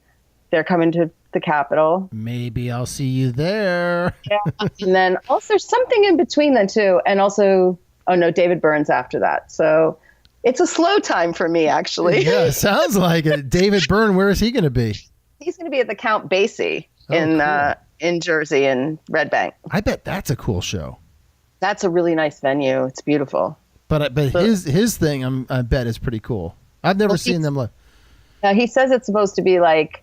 Speaker 3: They're coming to the Capitol.
Speaker 4: Maybe I'll see you there.
Speaker 3: Yeah. And then also there's something in between then too. And also, David Byrne's after that. So it's a slow time for me, actually.
Speaker 4: Yeah, sounds like it. David Byrne, where is he going to be?
Speaker 3: He's going to be at the Count Basie in Jersey in Red Bank.
Speaker 4: I bet that's a cool show.
Speaker 3: That's a really nice venue. It's beautiful.
Speaker 4: But his thing, I bet, is pretty cool. I've never seen them live.
Speaker 3: He says it's supposed to be like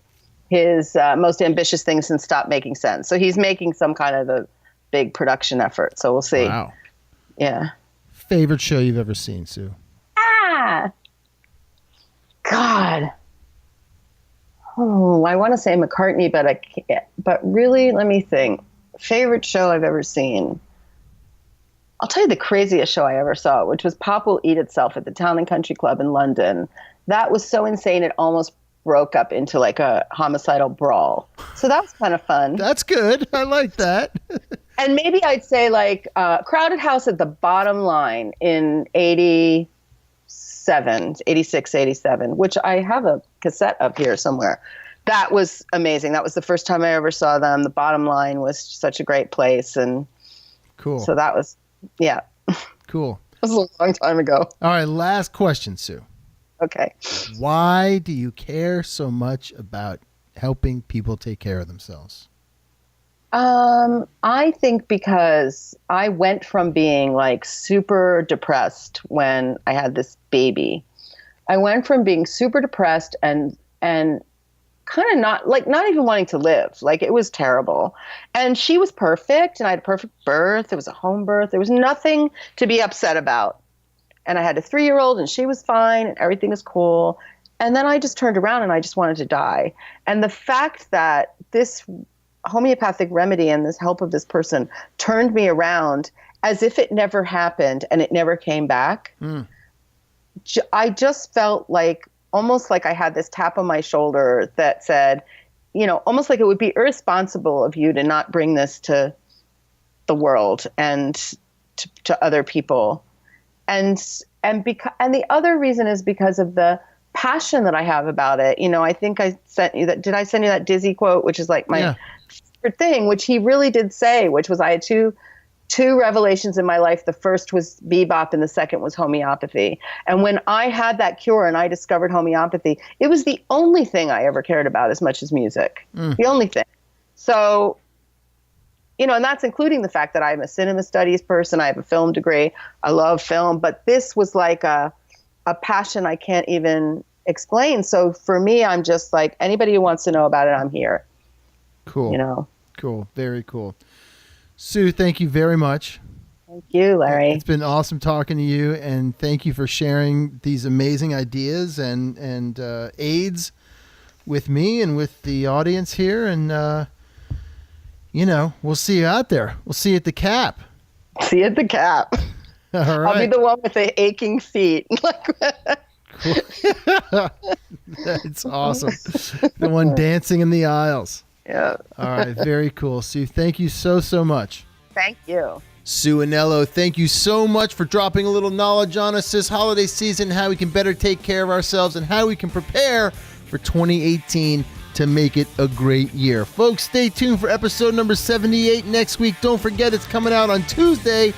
Speaker 3: his most ambitious thing since Stop Making Sense. So he's making some kind of a big production effort. So we'll see.
Speaker 4: Wow.
Speaker 3: Yeah.
Speaker 4: favorite show you've ever seen, Sue?
Speaker 3: God. Oh, I want to say McCartney, but I can't. But really, let me think. Favorite show I've ever seen. I'll tell you the craziest show I ever saw, which was Pop Will Eat Itself at the Town and Country Club in London. That was so insane, it almost broke up into like a homicidal brawl. So that was kind of fun.
Speaker 4: That's good. I like that.
Speaker 3: And maybe I'd say like Crowded House at the Bottom Line in 86, 87, which I have a cassette up here somewhere. That was amazing. That was the first time I ever saw them. The Bottom Line was such a great place. And
Speaker 4: cool.
Speaker 3: So that was, yeah.
Speaker 4: Cool.
Speaker 3: That was a long time ago.
Speaker 4: All right, last question, Sue.
Speaker 3: Okay.
Speaker 4: Why do you care so much about helping people take care of themselves?
Speaker 3: I think because I went from being like super depressed when I had this baby. I went from being super depressed and kind of not even wanting to live. Like, it was terrible. And she was perfect, and I had a perfect birth. It was a home birth. There was nothing to be upset about. And I had a 3-year-old, and she was fine, and everything was cool. And then I just turned around and I just wanted to die. And the fact that this homeopathic remedy and this help of this person turned me around as if it never happened and it never came back. I just felt like, almost like I had this tap on my shoulder that said, you know, almost like it would be irresponsible of you to not bring this to the world and to other people. And the other reason is because of the passion that I have about it. You know, I think I sent you that. Did I send you that Dizzy quote, which is like my favorite thing, which he really did say, which was, I had two revelations in my life. The first was bebop and the second was homeopathy. And when I had that cure and I discovered homeopathy, it was the only thing I ever cared about as much as music. The only thing. So, you know, and that's including the fact that I'm a cinema studies person. I have a film degree. I love film, but this was like a passion I can't even explain. So for me, I'm just like, anybody who wants to know about it, I'm here.
Speaker 4: Cool.
Speaker 3: You know?
Speaker 4: Cool. Very cool. Sue, thank you very much.
Speaker 3: Thank you, Larry.
Speaker 4: It's been awesome talking to you, and thank you for sharing these amazing ideas and aids with me and with the audience here. And, you know, we'll see you out there. We'll see you at the Cap.
Speaker 3: See you at the Cap.
Speaker 4: All right.
Speaker 3: I'll be the one with the aching feet.
Speaker 4: That's awesome. The one dancing in the aisles.
Speaker 3: Yeah.
Speaker 4: All right. Very cool. Sue, thank you so much.
Speaker 3: Thank you.
Speaker 4: Sue Anello, thank you so much for dropping a little knowledge on us this holiday season, how we can better take care of ourselves and how we can prepare for 2018 to make it a great year. Folks, stay tuned for episode number 78 next week. Don't forget, it's coming out on Tuesday,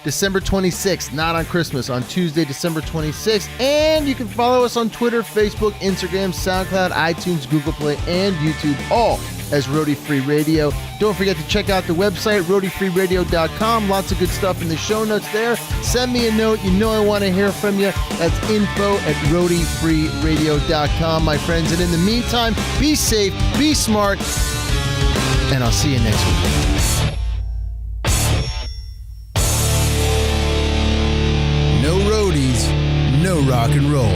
Speaker 4: December 26th, not on Christmas, on Tuesday, December 26th. And you can follow us on Twitter, Facebook, Instagram, SoundCloud, iTunes, Google Play, and YouTube, all as Roadie Free Radio. Don't forget to check out the website, roadiefreeradio.com. Lots of good stuff in the show notes there. Send me a note. You know I want to hear from you. That's info@roadiefreeradio.com, my friends. And in the meantime, be safe, be smart, and I'll see you next week. No roadies, no rock and roll.